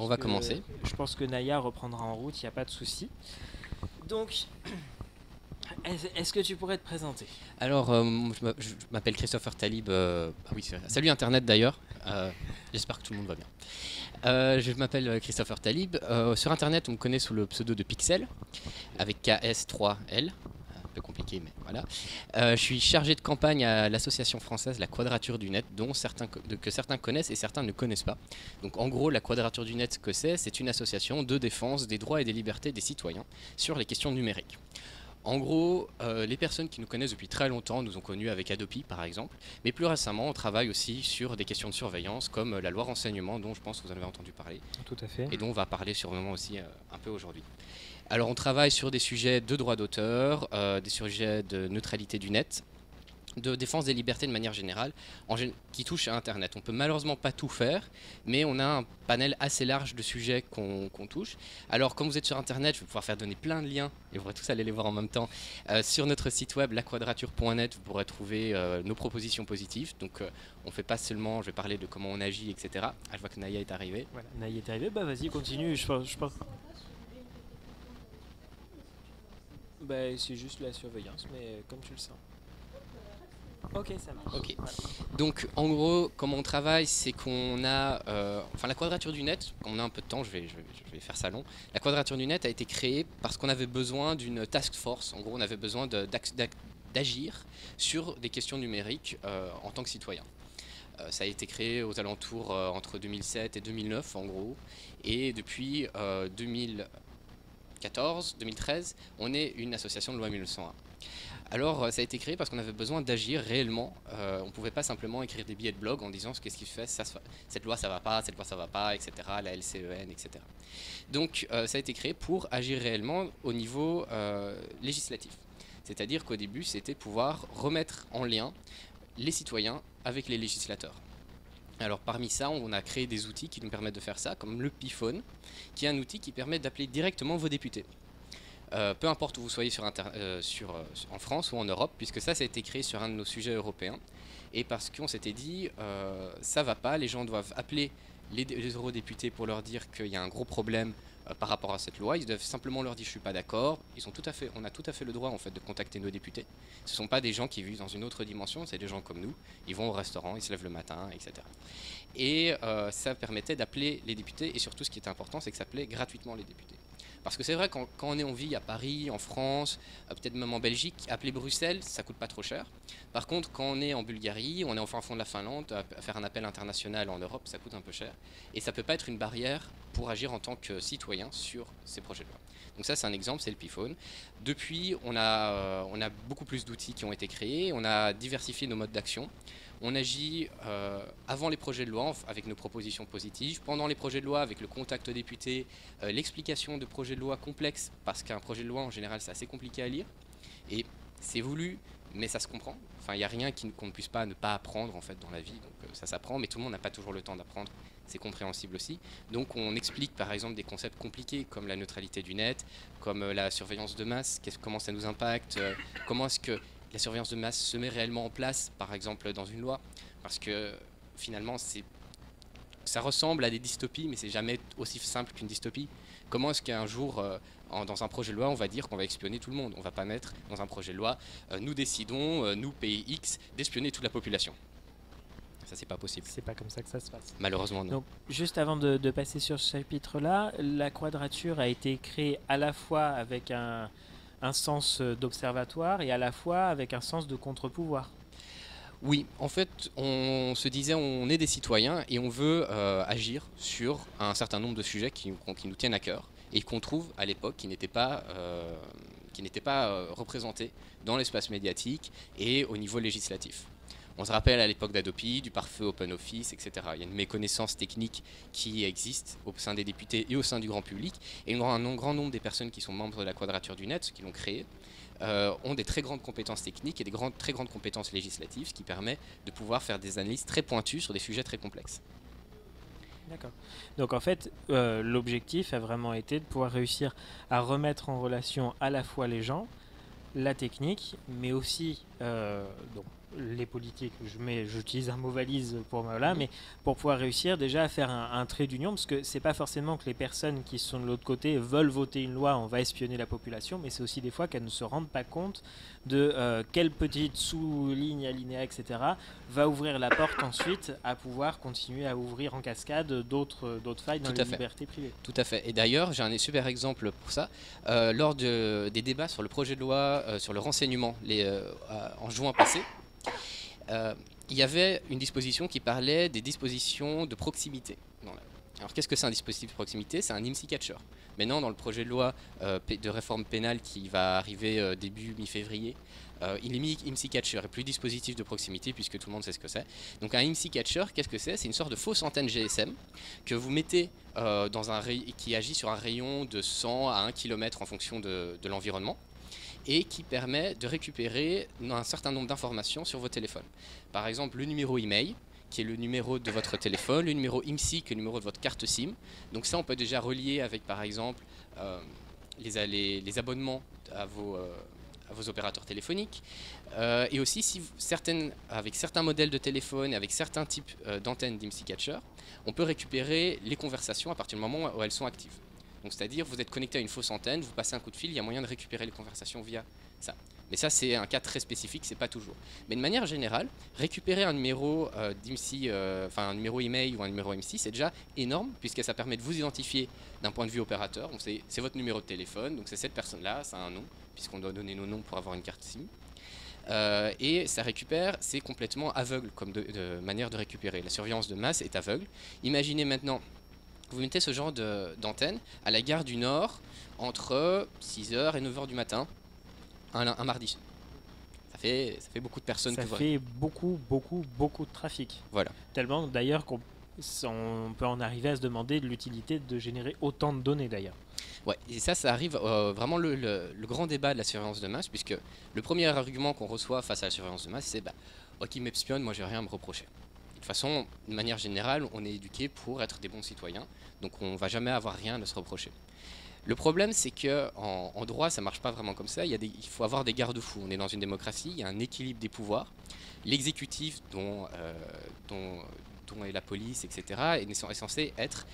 On va commencer. Je pense que Naya reprendra en route, il n'y a pas de souci. Donc, est-ce que tu pourrais te présenter? Alors, je m'appelle Christopher Talib. Ah oui, salut Internet d'ailleurs. J'espère que tout le monde va bien. Je m'appelle Christopher Talib. Sur Internet, on me connaît sous le pseudo de Pixel, avec KS3L. Un peu compliqué, mais voilà. Je suis chargé de campagne à l'association française La Quadrature du Net, dont que certains connaissent et certains ne connaissent pas. Donc en gros, La Quadrature du Net, ce que c'est une association de défense des droits et des libertés des citoyens sur les questions numériques. En gros, les personnes qui nous connaissent depuis très longtemps nous ont connus avec Adopi par exemple, mais plus récemment on travaille aussi sur des questions de surveillance comme la loi renseignement dont je pense que vous en avez entendu parler. Tout à fait. Et dont on va parler sûrement aussi un peu aujourd'hui. Alors on travaille sur des sujets de droit d'auteur, des sujets de neutralité du net, de défense des libertés de manière générale, qui touchent à Internet. On peut malheureusement pas tout faire, mais on a un panel assez large de sujets qu'on touche. Alors comme vous êtes sur Internet, je vais pouvoir faire donner plein de liens, et vous pourrez tous aller les voir en même temps. Sur notre site web, laquadrature.net, vous pourrez trouver nos propositions positives. Donc on fait pas seulement, je vais parler de comment on agit, etc. Ah, je vois que Naya est arrivée. Voilà, Naya est arrivée, bah vas-y, continue, je pense. Bah c'est juste la surveillance, mais comme tu le sens. Ok, ça marche. Ok. Donc en gros, comment on travaille, c'est qu'on a, la Quadrature du Net. On a un peu de temps, je vais faire ça long. La Quadrature du Net a été créée parce qu'on avait besoin d'une task force. En gros, on avait besoin d'agir sur des questions numériques en tant que citoyen. Ça a été créé aux alentours entre 2007 et 2009 en gros, et depuis 2014-2013, on est une association de loi 1901. Alors, ça a été créé parce qu'on avait besoin d'agir réellement. On ne pouvait pas simplement écrire des billets de blog en disant qu'est-ce qui se fait, cette loi ça va pas, cette loi ça va pas, etc. La LCEN, etc. Donc, ça a été créé pour agir réellement au niveau législatif. C'est-à-dire qu'au début, c'était pouvoir remettre en lien les citoyens avec les législateurs. Alors parmi ça, on a créé des outils qui nous permettent de faire ça, comme le Piphone, qui est un outil qui permet d'appeler directement vos députés. Peu importe où vous soyez en France ou en Europe, puisque ça a été créé sur un de nos sujets européens, et parce qu'on s'était dit, ça va pas, les gens doivent appeler les eurodéputés pour leur dire qu'il y a un gros problème par rapport à cette loi, ils doivent simplement leur dire je suis pas d'accord, on a tout à fait le droit en fait de contacter nos députés. Ce ne sont pas des gens qui vivent dans une autre dimension, c'est des gens comme nous, ils vont au restaurant, ils se lèvent le matin, etc. Et ça permettait d'appeler les députés, et surtout ce qui était important, c'est que ça appelait gratuitement les députés. Parce que c'est vrai, quand on vit à Paris, en France, peut-être même en Belgique, appeler Bruxelles, ça coûte pas trop cher. Par contre, quand on est en Bulgarie, on est au fin fond de la Finlande, à faire un appel international en Europe, ça coûte un peu cher. Et ça peut pas être une barrière pour agir en tant que citoyen sur ces projets de loi. Donc ça, c'est un exemple, c'est le Piphone. Depuis, on a beaucoup plus d'outils qui ont été créés, on a diversifié nos modes d'action. On agit avant les projets de loi avec nos propositions positives, pendant les projets de loi avec le contact aux députés, l'explication de projets de loi complexes, parce qu'un projet de loi en général c'est assez compliqué à lire, et c'est voulu, mais ça se comprend. Enfin, il n'y a rien qu'on ne puisse pas ne pas apprendre en fait dans la vie, donc ça s'apprend, mais tout le monde n'a pas toujours le temps d'apprendre, c'est compréhensible aussi. Donc on explique par exemple des concepts compliqués comme la neutralité du net, comme la surveillance de masse, comment ça nous impacte, comment est-ce que la surveillance de masse se met réellement en place, par exemple dans une loi, parce que finalement ça ressemble à des dystopies, mais c'est jamais aussi simple qu'une dystopie. Comment est-ce qu'un jour, dans un projet de loi, on va dire qu'on va espionner tout le monde? On va pas mettre dans un projet de loi, nous décidons, nous pays X, d'espionner toute la population. Ça, c'est pas possible. C'est pas comme ça que ça se passe. Malheureusement, non. Donc, juste avant de passer sur ce chapitre-là, la Quadrature a été créée à la fois avec un sens d'observatoire et à la fois avec un sens de contre-pouvoir. Oui, en fait, on se disait on est des citoyens et on veut agir sur un certain nombre de sujets qui nous tiennent à cœur et qu'on trouve à l'époque qui n'étaient pas représentés dans l'espace médiatique et au niveau législatif. On se rappelle à l'époque d'Adopi, du pare-feu OpenOffice, etc. Il y a une méconnaissance technique qui existe au sein des députés et au sein du grand public. Et un grand nombre des personnes qui sont membres de la Quadrature du Net, ceux qui l'ont créé, ont des très grandes compétences techniques et des très grandes compétences législatives, ce qui permet de pouvoir faire des analyses très pointues sur des sujets très complexes. D'accord. Donc en fait, l'objectif a vraiment été de pouvoir réussir à remettre en relation à la fois les gens, la technique, mais aussi donc, les politiques, j'utilise un mot valise pour là, mais pour pouvoir réussir déjà à faire un trait d'union, parce que c'est pas forcément que les personnes qui sont de l'autre côté veulent voter une loi, on va espionner la population, mais c'est aussi des fois qu'elles ne se rendent pas compte de quelle petite sous-ligne, alinéa, etc. va ouvrir la porte ensuite à pouvoir continuer à ouvrir en cascade d'autres failles dans les libertés privées. Tout à fait. Et d'ailleurs, j'ai un super exemple pour ça. Lors des débats sur le projet de loi sur le renseignement en juin passé, il y avait une disposition qui parlait des dispositions de proximité. Alors qu'est-ce que c'est un dispositif de proximité? C'est un IMSI catcher. Maintenant, dans le projet de loi de réforme pénale qui va arriver début mi-février, il est mis IMSI catcher et plus dispositif de proximité puisque tout le monde sait ce que c'est. Donc un IMSI catcher, qu'est-ce que c'est? C'est une sorte de fausse antenne GSM que vous mettez qui agit sur un rayon de 100 à 1 km en fonction de l'environnement, et qui permet de récupérer un certain nombre d'informations sur vos téléphones. Par exemple, le numéro email, qui est le numéro de votre téléphone, le numéro IMSI, qui est le numéro de votre carte SIM. Donc ça, on peut déjà relier avec, par exemple, les abonnements à vos opérateurs téléphoniques. Et aussi, avec certains modèles de téléphone, avec certains types d'antennes d'IMSI Catcher, on peut récupérer les conversations à partir du moment où elles sont actives. Donc c'est-à-dire, vous êtes connecté à une fausse antenne, vous passez un coup de fil, il y a moyen de récupérer les conversations via ça. Mais ça, c'est un cas très spécifique, c'est pas toujours. Mais de manière générale, récupérer un numéro d'IMSI, un numéro email ou un numéro IMSI, c'est déjà énorme, puisque ça permet de vous identifier d'un point de vue opérateur. Donc c'est votre numéro de téléphone, donc c'est cette personne-là, ça a un nom, puisqu'on doit donner nos noms pour avoir une carte SIM. Et ça récupère, c'est complètement aveugle comme de manière de récupérer. La surveillance de masse est aveugle. Imaginez maintenant, vous mettez ce genre d'antenne à la gare du Nord entre 6h et 9h du matin, un mardi. Ça fait beaucoup de personnes. Ça fait beaucoup de trafic. Voilà. Tellement d'ailleurs qu'on peut en arriver à se demander de l'utilité de générer autant de données d'ailleurs. Ouais, et ça arrive vraiment le grand débat de la surveillance de masse, puisque le premier argument qu'on reçoit face à la surveillance de masse, c'est qui m'espionne, moi j'ai rien à me reprocher. De toute façon, de manière générale, on est éduqué pour être des bons citoyens, donc on ne va jamais avoir rien à se reprocher. Le problème, c'est qu'en droit, ça ne marche pas vraiment comme ça. Il faut avoir des garde-fous. On est dans une démocratie, il y a un équilibre des pouvoirs. L'exécutif, dont est la police, etc., est censé être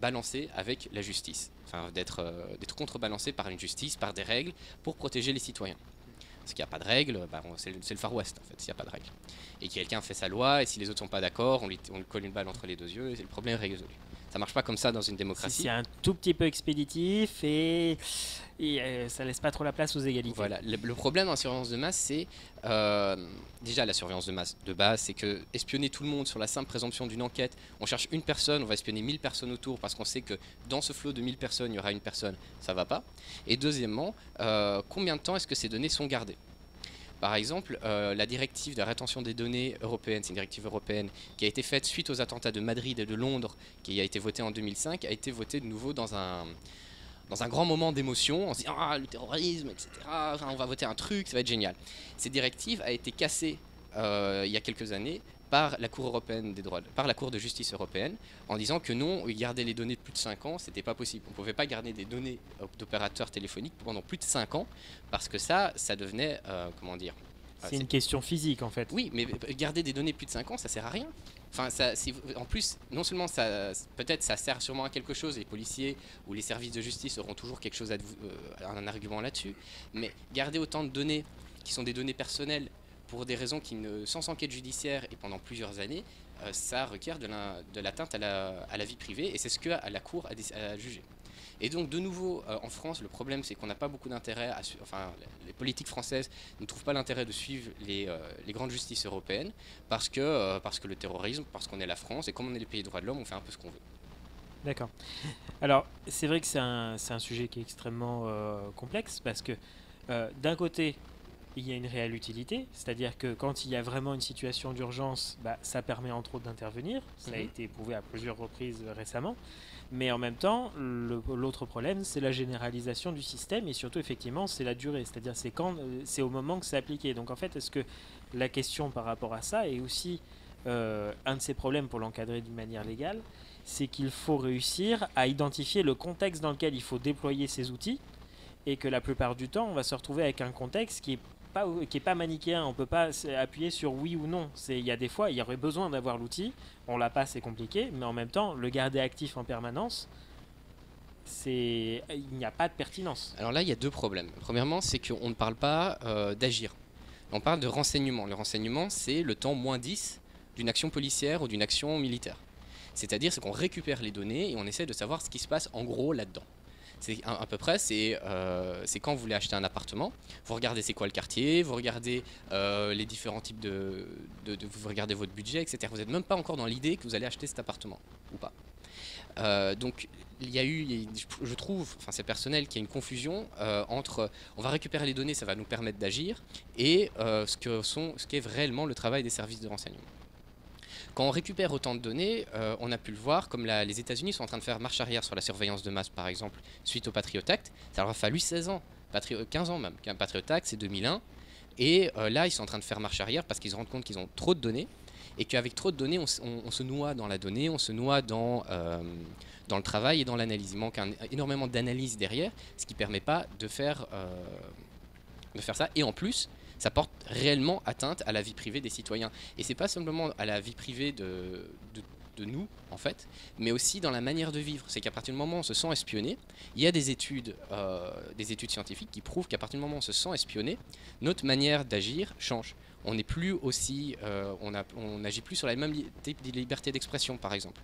balancé avec la justice. Enfin, d'être contrebalancé par une justice, par des règles, pour protéger les citoyens. Parce qu'il n'y a pas de règles, c'est le Far West en fait, s'il n'y a pas de règles. Et quelqu'un fait sa loi, et si les autres ne sont pas d'accord, on lui colle une balle entre les deux yeux, et le problème est résolu. Ça marche pas comme ça dans une démocratie. C'est un tout petit peu expéditif et ça laisse pas trop la place aux égalités. Voilà. Le problème dans la surveillance de masse, c'est déjà la surveillance de masse de base, c'est que espionner tout le monde sur la simple présomption d'une enquête, on cherche une personne, on va espionner 1000 personnes autour parce qu'on sait que dans ce flot de 1000 personnes, il y aura une personne, ça va pas. Et deuxièmement, combien de temps est-ce que ces données sont gardées? Par exemple, la directive de rétention des données européenne, c'est une directive européenne qui a été faite suite aux attentats de Madrid et de Londres, qui a été votée en 2005, a été votée de nouveau dans un grand moment d'émotion, en se disant « Ah, le terrorisme, etc. Enfin, on va voter un truc, ça va être génial ». Cette directive a été cassée il y a quelques années par la Cour de justice européenne, en disant que non, garder les données de plus de 5 ans, c'était pas possible. On ne pouvait pas garder des données d'opérateurs téléphoniques pendant plus de 5 ans, parce que ça devenait, c'est une question physique en fait. Oui, mais garder des données plus de 5 ans, ça sert à rien. Enfin, en plus, non seulement peut-être ça sert sûrement à quelque chose, les policiers ou les services de justice auront toujours quelque chose un argument là-dessus, mais garder autant de données qui sont des données personnelles pour des raisons sans enquête judiciaire et pendant plusieurs années, ça requiert de l'atteinte à la vie privée, et c'est ce que la Cour a jugé. Et donc, de nouveau, en France, le problème, c'est qu'on n'a pas beaucoup d'intérêt, les politiques françaises ne trouvent pas l'intérêt de suivre les grandes justices européennes, parce que le terrorisme, parce qu'on est la France, et comme on est les pays de droits de l'homme, on fait un peu ce qu'on veut. D'accord. Alors, c'est vrai que c'est un sujet qui est extrêmement complexe, parce que d'un côté, il y a une réelle utilité, c'est-à-dire que quand il y a vraiment une situation d'urgence, ça permet entre autres d'intervenir. Ça a été prouvé à plusieurs reprises récemment. Mais en même temps, l'autre problème, c'est la généralisation du système et surtout, effectivement, c'est la durée. C'est-à-dire c'est au moment que c'est appliqué. Donc en fait, est-ce que la question par rapport à ça est aussi un de ces problèmes pour l'encadrer d'une manière légale, c'est qu'il faut réussir à identifier le contexte dans lequel il faut déployer ces outils, et que la plupart du temps, on va se retrouver avec un contexte qui est qui est pas manichéen. On peut pas appuyer sur oui ou non. Il y a des fois, il y aurait besoin d'avoir l'outil. On l'a pas, c'est compliqué, mais en même temps, le garder actif en permanence, il n'y a pas de pertinence. Alors là, il y a deux problèmes. Premièrement, c'est qu'on ne parle pas d'agir. On parle de renseignement. Le renseignement, c'est le temps -10 d'une action policière ou d'une action militaire. C'est-à-dire qu'on récupère les données et on essaie de savoir ce qui se passe en gros là-dedans. C'est à peu près, c'est quand vous voulez acheter un appartement, vous regardez c'est quoi le quartier, vous regardez les différents types vous regardez votre budget, etc. Vous n'êtes même pas encore dans l'idée que vous allez acheter cet appartement ou pas. Donc il y a eu, je trouve, enfin c'est personnel, qu'il y a une confusion entre on va récupérer les données, ça va nous permettre d'agir, et ce qu'est réellement le travail des services de renseignement. Quand on récupère autant de données, on a pu le voir, comme les États-Unis sont en train de faire marche arrière sur la surveillance de masse, par exemple, suite au Patriot Act. Ça leur a fallu 16 ans, 15 ans même, qu'un Patriot Act, c'est 2001. Et là, ils sont en train de faire marche arrière parce qu'ils se rendent compte qu'ils ont trop de données et qu'avec trop de données, on se noie dans la donnée, on se noie dans le travail et dans l'analyse. Il manque énormément d'analyse derrière, ce qui ne permet pas de faire ça. Et en plus, ça porte réellement atteinte à la vie privée des citoyens. Et c'est pas simplement à la vie privée de nous, en fait, mais aussi dans la manière de vivre. C'est qu'à partir du moment où on se sent espionné, il y a des études scientifiques qui prouvent qu'à partir du moment où on se sent espionné, notre manière d'agir change. On n'est plus aussi, on n'agit plus sur la même liberté d'expression, par exemple.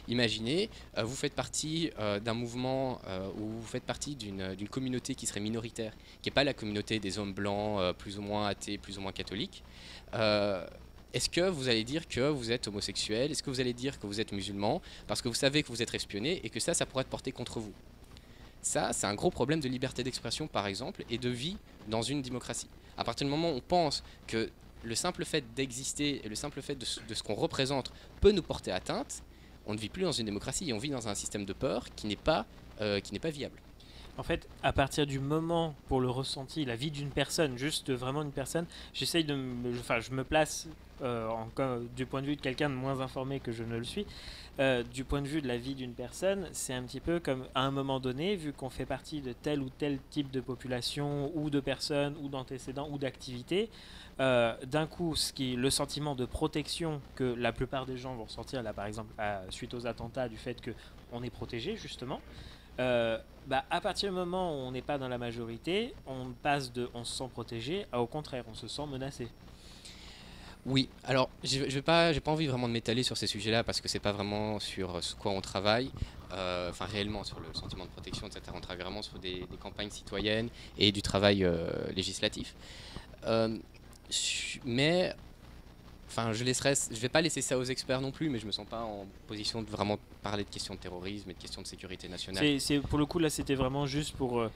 Imaginez, vous faites partie d'un mouvement ou vous faites partie d'une communauté qui serait minoritaire, qui n'est pas la communauté des hommes blancs, plus ou moins athées, plus ou moins catholiques. Est-ce que vous allez dire que vous êtes homosexuel? Est-ce que vous allez dire que vous êtes musulman? Parce que vous savez que vous êtes espionné et que ça pourrait être porté contre vous. Ça, c'est un gros problème de liberté d'expression, par exemple, et de vie dans une démocratie. À partir du moment où on pense que le simple fait d'exister et le simple fait de ce qu'on représente peut nous porter atteinte, on ne vit plus dans une démocratie et on vit dans un système de peur qui n'est pas viable. En fait, à partir du moment, pour le ressenti, la vie d'une personne, juste vraiment une personne, j'essaye je me place du point de vue de quelqu'un de moins informé que je ne le suis. Du point de vue de la vie d'une personne, c'est un petit peu comme à un moment donné, vu qu'on fait partie de tel ou tel type de population ou de personnes ou d'antécédents ou d'activités, d'un coup, le sentiment de protection que la plupart des gens vont ressentir, là par exemple, suite aux attentats, du fait qu'on est protégé justement, à partir du moment où on n'est pas dans la majorité, on passe de on se sent protégé à au contraire, on se sent menacé. Oui, alors j'ai pas envie vraiment de m'étaler sur ces sujets-là parce que c'est pas vraiment sur ce quoi on travaille, enfin réellement sur le sentiment de protection, etc. On travaille vraiment sur des campagnes citoyennes et du travail législatif. Mais enfin, je vais pas laisser ça aux experts non plus, mais je me sens pas en position de vraiment parler de questions de terrorisme et de questions de sécurité nationale. Pour le coup, là, c'était vraiment juste pour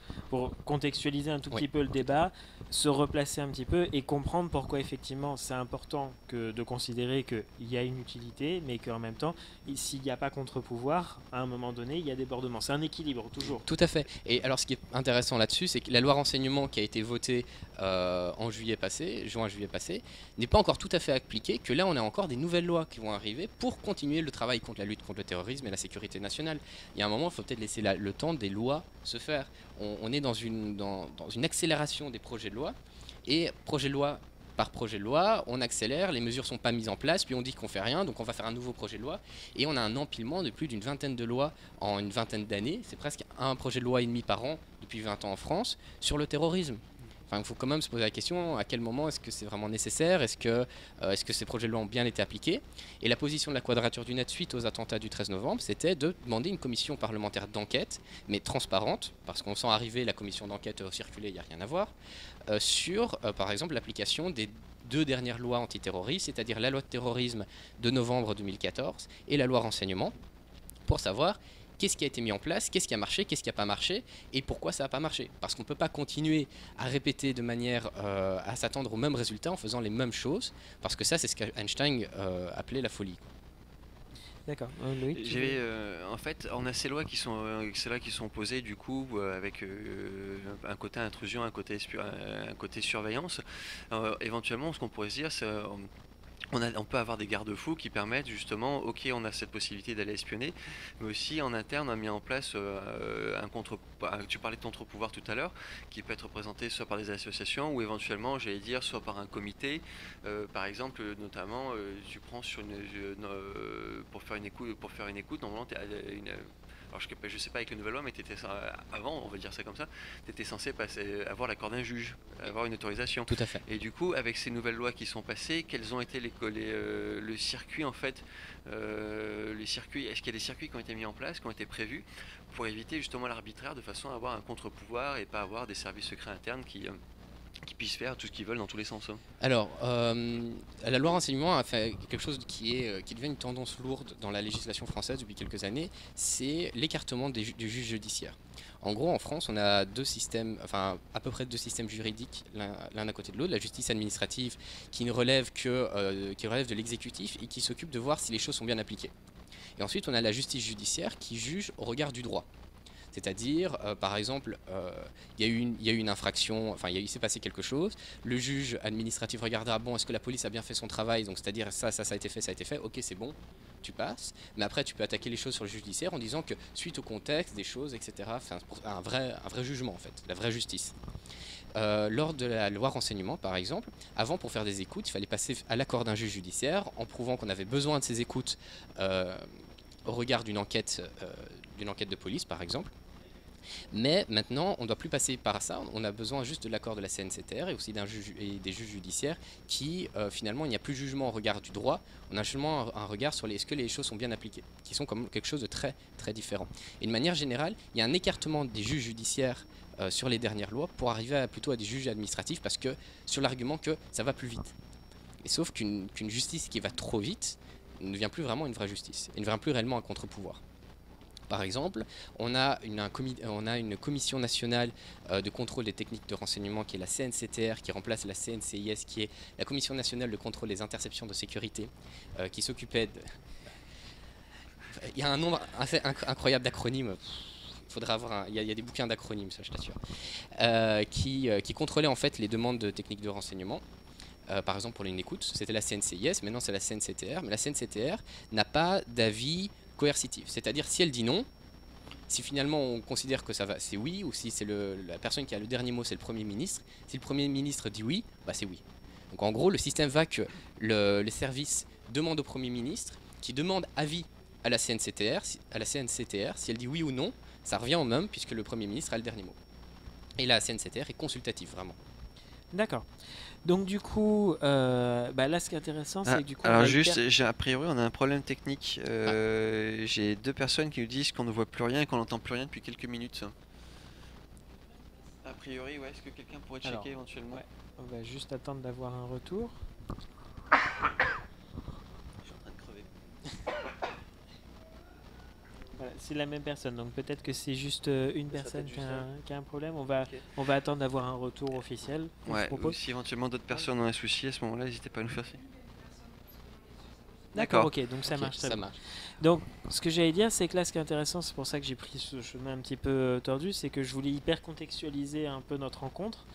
contextualiser un tout petit peu le débat, se replacer un petit peu et comprendre pourquoi effectivement c'est important de considérer qu'il y a une utilité, mais qu'en même temps, s'il n'y a pas contre-pouvoir, à un moment donné, il y a débordement. C'est un équilibre, toujours. Tout à fait. Et alors, ce qui est intéressant là-dessus, c'est que la loi renseignement qui a été votée en juin-juillet passé, n'est pas encore tout à fait appliquée, que là, on a encore des nouvelles lois qui vont arriver pour continuer le travail contre la lutte contre le terrorisme et la sécurité nationale. Il y a un moment, il faut peut-être laisser le temps des lois se faire. On est dans une accélération des projets de loi, et projet de loi par projet de loi, on accélère, les mesures ne sont pas mises en place, puis on dit qu'on fait rien, donc on va faire un nouveau projet de loi, et on a un empilement de plus d'une vingtaine de lois en une vingtaine d'années. C'est presque un projet de loi et demi par an depuis 20 ans en France sur le terrorisme. Enfin, il faut quand même se poser la question à quel moment est-ce que c'est vraiment nécessaire, est-ce que ces projets de loi ont bien été appliqués. Et la position de la Quadrature du Net suite aux attentats du 13 novembre, c'était de demander une commission parlementaire d'enquête, mais transparente, parce qu'on sent arriver la commission d'enquête circuler, il n'y a rien à voir, sur par exemple l'application des 2 dernières lois antiterroristes, c'est-à-dire la loi de terrorisme de novembre 2014 et la loi renseignement, pour savoir qu'est-ce qui a été mis en place, qu'est-ce qui a marché, qu'est-ce qui n'a pas marché et pourquoi ça n'a pas marché. Parce qu'on ne peut pas continuer à répéter de manière à s'attendre aux mêmes résultats en faisant les mêmes choses, parce que ça, c'est ce qu'Einstein appelait la folie. D'accord. Loïc, en fait, on a ces lois qui sont posées du coup avec un côté intrusion, un côté surveillance. Éventuellement, ce qu'on pourrait se dire, c'est on peut avoir des garde-fous qui permettent justement, ok, on a cette possibilité d'aller espionner, mais aussi en interne, on a mis en place un contre. Tu parlais de contre-pouvoir tout à l'heure, qui peut être représenté soit par des associations ou éventuellement, j'allais dire, soit par un comité. Par exemple, notamment, tu prends sur pour faire une écoute, normalement, alors je sais pas avec la nouvelle loi, mais avant, on va dire ça comme ça, tu étais censé avoir l'accord d'un juge, avoir une autorisation. Tout à fait. Et du coup, avec ces nouvelles lois qui sont passées, quels ont été le circuit en fait, est-ce qu'il y a des circuits qui ont été mis en place, qui ont été prévus pour éviter justement l'arbitraire de façon à avoir un contre-pouvoir et pas avoir des services secrets internes qui puissent faire tout ce qu'ils veulent dans tous les sens, hein. Alors, la loi renseignement a fait quelque chose qui devient une tendance lourde dans la législation française depuis quelques années, c'est l'écartement du juge judiciaire. En gros, en France, on a deux systèmes, enfin à peu près deux systèmes juridiques, l'un à côté de l'autre. La justice administrative qui ne relève qui relève de l'exécutif et qui s'occupe de voir si les choses sont bien appliquées. Et ensuite, on a la justice judiciaire qui juge au regard du droit. C'est-à-dire, par exemple, il y a eu une infraction, enfin il s'est passé quelque chose, le juge administratif regardera, bon, est-ce que la police a bien fait son travail, donc c'est-à-dire ça a été fait, ok c'est bon, tu passes, mais après tu peux attaquer les choses sur le judiciaire en disant que suite au contexte, des choses, etc., enfin, un vrai jugement en fait, la vraie justice. Lors de la loi renseignement, par exemple, avant pour faire des écoutes, il fallait passer à l'accord d'un juge judiciaire en prouvant qu'on avait besoin de ces écoutes au regard d'une enquête de police, par exemple. Mais maintenant, on ne doit plus passer par ça, on a besoin juste de l'accord de la CNCTR et aussi d'un juge et des juges judiciaires qui, finalement, il n'y a plus de jugement au regard du droit, on a seulement un regard sur est-ce que les choses sont bien appliquées, qui sont comme quelque chose de très, très différent. Et de manière générale, il y a un écartement des juges judiciaires sur les dernières lois pour arriver plutôt à des juges administratifs parce que, sur l'argument que ça va plus vite. Et sauf qu'une justice qui va trop vite ne devient plus vraiment une vraie justice, et ne devient plus réellement un contre-pouvoir. Par exemple, on a une commission nationale de contrôle des techniques de renseignement qui est la CNCTR, qui remplace la CNCIS, qui est la commission nationale de contrôle des interceptions de sécurité, qui s'occupait de... Il y a un nombre assez incroyable d'acronymes. Il y a des bouquins d'acronymes, ça je t'assure, qui contrôlait en fait les demandes de techniques de renseignement. Par exemple pour une écoute, c'était la CNCIS, maintenant c'est la CNCTR, mais la CNCTR n'a pas d'avis coercitif, c'est-à-dire si elle dit non, si finalement on considère que ça va, c'est oui, ou si c'est la personne qui a le dernier mot, c'est le Premier ministre, si le Premier ministre dit oui, bah c'est oui. Donc en gros, le système va que les services demandent au Premier ministre, qui demande avis à la CNCTR, si elle dit oui ou non, ça revient au même, puisque le Premier ministre a le dernier mot. Et la CNCTR est consultative, vraiment. D'accord. Donc du coup, là ce qui est intéressant, c'est que du coup... Alors juste, a priori on a un problème technique. J'ai deux personnes qui nous disent qu'on ne voit plus rien et qu'on n'entend plus rien depuis quelques minutes. A priori, ouais, est-ce que quelqu'un pourrait checker éventuellement? Ouais, on va juste attendre d'avoir un retour. Je suis en train de crever. Voilà, c'est la même personne, donc peut-être que c'est juste une personne qui a un problème. On va attendre d'avoir un retour officiel. Ouais, ou si éventuellement d'autres personnes ont un souci, à ce moment-là, n'hésitez pas à nous faire signe. D'accord, ok, donc ça marche. Ça marche. Donc, ce que j'allais dire, c'est que là, ce qui est intéressant, c'est pour ça que j'ai pris ce chemin un petit peu tordu, c'est que je voulais hyper contextualiser un peu notre rencontre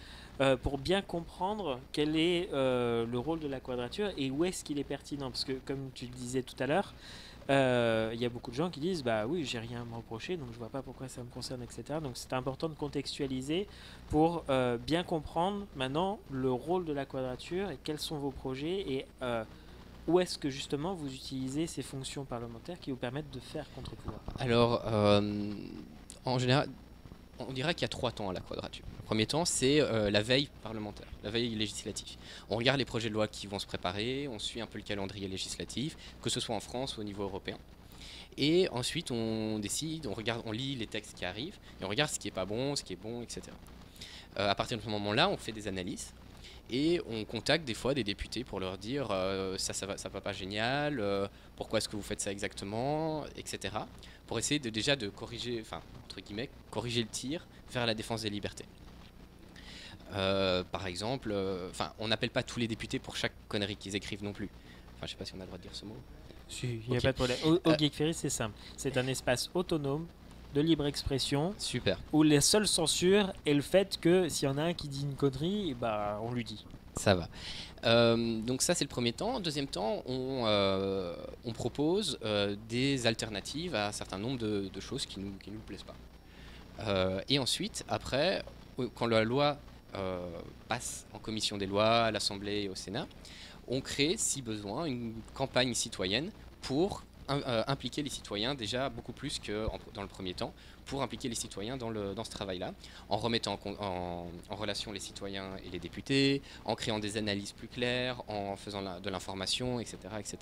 pour bien comprendre quel est le rôle de la quadrature et où est-ce qu'il est pertinent. Parce que, comme tu le disais tout à l'heure, il y a beaucoup de gens qui disent bah oui, j'ai rien à me reprocher, donc je vois pas pourquoi ça me concerne, etc. Donc c'est important de contextualiser pour bien comprendre maintenant le rôle de la quadrature et quels sont vos projets et où est-ce que justement vous utilisez ces fonctions parlementaires qui vous permettent de faire contre-pouvoir. Alors, en général, on dirait qu'il y a 3 temps à la quadrature. Le premier temps, c'est la veille parlementaire, la veille législative. On regarde les projets de loi qui vont se préparer, on suit un peu le calendrier législatif, que ce soit en France ou au niveau européen. Et ensuite, on décide, on lit les textes qui arrivent, et on regarde ce qui est pas bon, ce qui est bon, etc. À partir de ce moment-là, on fait des analyses, et on contacte des fois des députés pour leur dire ça va pas génial, pourquoi est-ce que vous faites ça exactement, etc. Pour essayer déjà de corriger, enfin, entre guillemets, corriger le tir vers la défense des libertés. Par exemple, on n'appelle pas tous les députés pour chaque connerie qu'ils écrivent non plus. Enfin, je sais pas si on a le droit de dire ce mot. Si, il n'y a pas de problème. Au Geek Ferry, c'est simple. C'est un espace autonome de libre expression. Super. Où la seule censure est le fait que s'il y en a un qui dit une connerie, bah, on lui dit. Ça va. Donc ça c'est le premier temps. Deuxième temps, on propose des alternatives à un certain nombre de choses qui nous plaisent pas. Et ensuite, après, quand la loi passe en commission des lois, à l'Assemblée et au Sénat, on crée, si besoin, une campagne citoyenne pour impliquer les citoyens déjà beaucoup plus que dans le premier temps, pour impliquer les citoyens dans ce travail-là, en remettant en relation les citoyens et les députés, en créant des analyses plus claires, en faisant de l'information, etc., etc.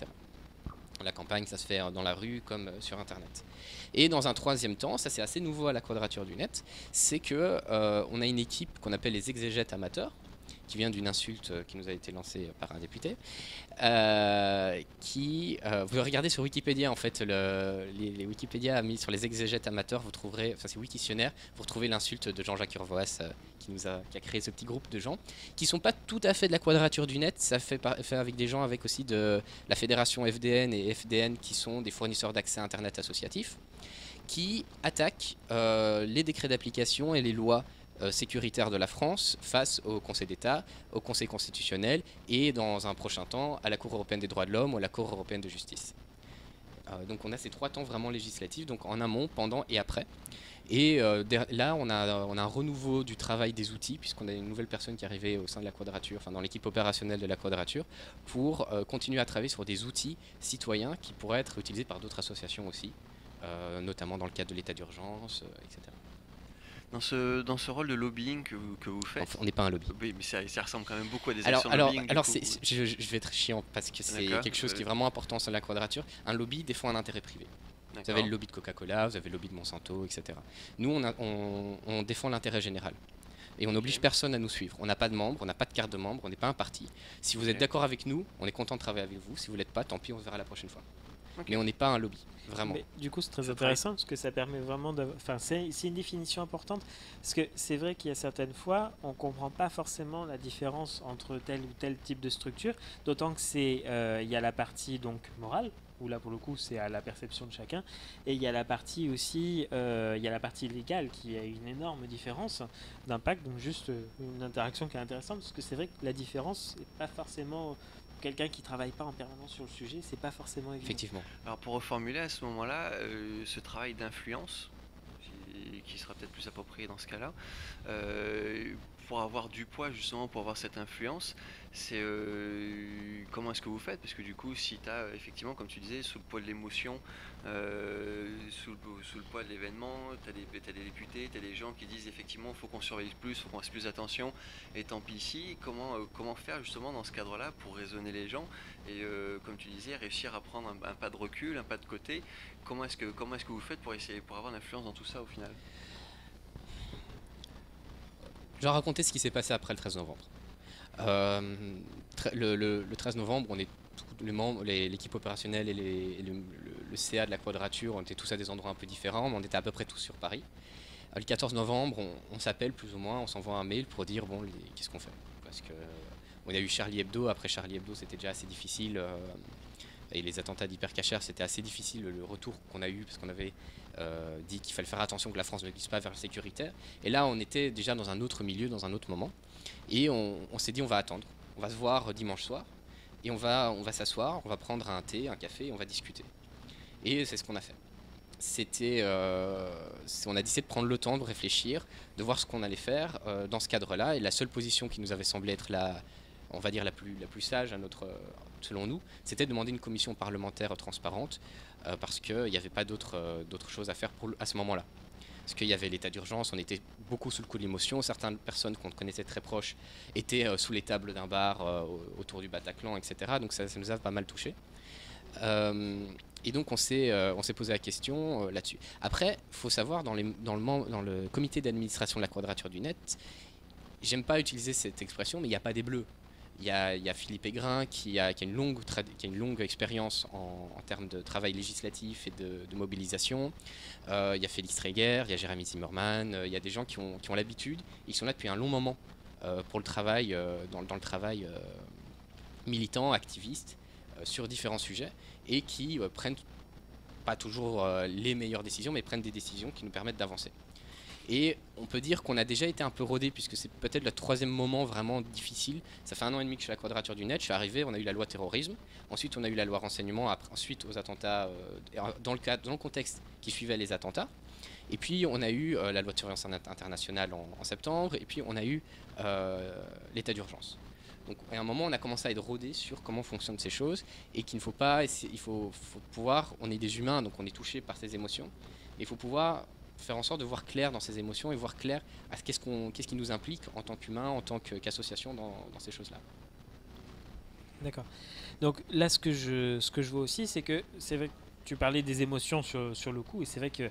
La campagne, ça se fait dans la rue comme sur Internet. Et dans un troisième temps, ça c'est assez nouveau à la Quadrature du Net, c'est que on a une équipe qu'on appelle les exégètes amateurs, qui vient d'une insulte qui nous a été lancée par un député, vous pouvez regarder sur Wikipédia en fait, les Wikipédia a mis sur les exégètes amateurs, vous trouverez, enfin c'est Wiktionnaire, vous retrouvez l'insulte de Jean-Jacques Urvoas qui a créé ce petit groupe de gens qui sont pas tout à fait de la Quadrature du Net, ça fait avec des gens avec aussi de la fédération FDN et FDN qui sont des fournisseurs d'accès à Internet associatifs, qui attaquent les décrets d'application et les lois sécuritaires de la France face au Conseil d'État, au Conseil constitutionnel et dans un prochain temps à la Cour européenne des droits de l'homme ou à la Cour européenne de justice. Donc on a ces 3 temps vraiment législatifs, donc en amont, pendant et après. Et là, on a un renouveau du travail des outils, puisqu'on a une nouvelle personne qui est arrivée au sein de la Quadrature, enfin dans l'équipe opérationnelle de la Quadrature, pour continuer à travailler sur des outils citoyens qui pourraient être utilisés par d'autres associations aussi, notamment dans le cadre de l'état d'urgence, etc. Dans ce rôle de lobbying que vous faites, Enfin, on n'est pas un lobby. oui, mais ça ressemble quand même beaucoup à des Alors, actions de alors, lobbying. alors je vais être chiant parce que c'est D'accord. quelque chose qui est vraiment important sur la Quadrature. Un lobby défend un intérêt privé. Vous avez D'accord. le lobby de Coca-Cola, vous avez le lobby de Monsanto, etc. Nous, on défend l'intérêt général. Et on n'oblige personne à nous suivre. On n'a pas de membres, on n'a pas de carte de membre, on n'est pas un parti. Si vous êtes Ok. d'accord avec nous, on est content de travailler avec vous. Si vous ne l'êtes pas, tant pis, on se verra la prochaine fois. Ok. Mais on n'est pas un lobby, vraiment. Mais du coup, c'est très Ça intéressant parce que ça permet vraiment de. Enfin, c'est une définition importante parce que c'est vrai qu'il y a certaines fois, on comprend pas forcément la différence entre tel ou tel type de structure, d'autant que il y a la partie donc morale où là pour le coup c'est à la perception de chacun, et il y a la partie aussi, il y a la partie légale qui a une énorme différence d'impact, donc juste une interaction qui est intéressante parce que c'est vrai que la différence n'est pas forcément quelqu'un qui travaille pas en permanence sur le sujet, c'est pas forcément évident. Effectivement. Alors pour reformuler à ce moment-là, ce travail d'influence, qui sera peut-être plus approprié dans ce cas-là, pour avoir du poids justement, pour avoir cette influence, c'est comment est-ce que vous faites? Parce que du coup, si tu as effectivement, comme tu disais, sous le poids de l'émotion, sous le poids de l'événement, t'as des députés, tu as des gens qui disent effectivement, faut qu'on surveille plus, faut qu'on fasse plus attention, et tant pis ici, comment faire justement dans ce cadre-là pour raisonner les gens et comme tu disais, réussir à prendre un pas de recul, un pas de côté. Comment est-ce que vous faites pour essayer pour avoir l'influence dans tout ça au final? Je vais raconter ce qui s'est passé après le 13 novembre. Le 13 novembre, on est les membres, l'équipe opérationnelle et le CA de la Quadrature, on était tous à des endroits un peu différents, mais on était à peu près tous sur Paris. Le 14 novembre, on s'appelle plus ou moins, on s'envoie un mail pour dire bon, qu'est-ce qu'on fait? Parce que on a eu Charlie Hebdo, après Charlie Hebdo c'était déjà assez difficile, et les attentats d'Hypercacher c'était assez difficile le retour qu'on a eu, parce qu'on avait dit qu'il fallait faire attention que la France ne glisse pas vers le sécuritaire. Et là on était déjà dans un autre milieu, dans un autre moment, et on s'est dit on va attendre, on va se voir dimanche soir, et on va s'asseoir, on va prendre un thé, un café, et on va discuter. Et c'est ce qu'on a fait. On a décidé de prendre le temps de réfléchir, de voir ce qu'on allait faire dans ce cadre-là, et la seule position qui nous avait semblé être on va dire la plus sage selon nous, c'était de demander une commission parlementaire transparente, parce qu'il n'y avait pas d'autre chose à faire à ce moment-là. Parce qu'il y avait l'état d'urgence, on était beaucoup sous le coup de l'émotion, certaines personnes qu'on connaissait très proches étaient sous les tables d'un bar autour du Bataclan, etc. Donc ça nous a pas mal touché. Et donc on s'est posé la question là-dessus. Après, il faut savoir, dans le comité d'administration de la Quadrature du Net, j'aime pas utiliser cette expression, mais il n'y a pas des bleus. Il y a Philippe Aigrin qui a une longue expérience en termes de travail législatif et de mobilisation. Il y a Félix Reger, il y a Jérémy Zimmerman, il y a des gens qui ont l'habitude, ils sont là depuis un long moment pour le travail, dans le travail militant, activiste, sur différents sujets, et qui prennent pas toujours les meilleures décisions, mais prennent des décisions qui nous permettent d'avancer. Et on peut dire qu'on a déjà été un peu rodé, puisque c'est peut-être le troisième moment vraiment difficile. Ça fait 1 an et demi que je suis à la Quadrature du Net. Je suis arrivé, on a eu la loi terrorisme. Ensuite, on a eu la loi renseignement. Ensuite, aux attentats, dans le contexte qui suivait les attentats. Et puis, on a eu la loi de surveillance internationale en septembre. Et puis, on a eu l'état d'urgence. Donc, à un moment, on a commencé à être rodé sur comment fonctionnent ces choses et qu'il ne faut pas, il faut pouvoir, on est des humains, donc on est touché par ces émotions. Et il faut pouvoir faire en sorte de voir clair dans ces émotions et voir clair à qu'est-ce qui nous implique en tant qu'humain, en tant qu'association dans ces choses-là. D'accord. Donc là, ce que je vois aussi, c'est que c'est vrai que tu parlais des émotions sur le coup, et c'est vrai que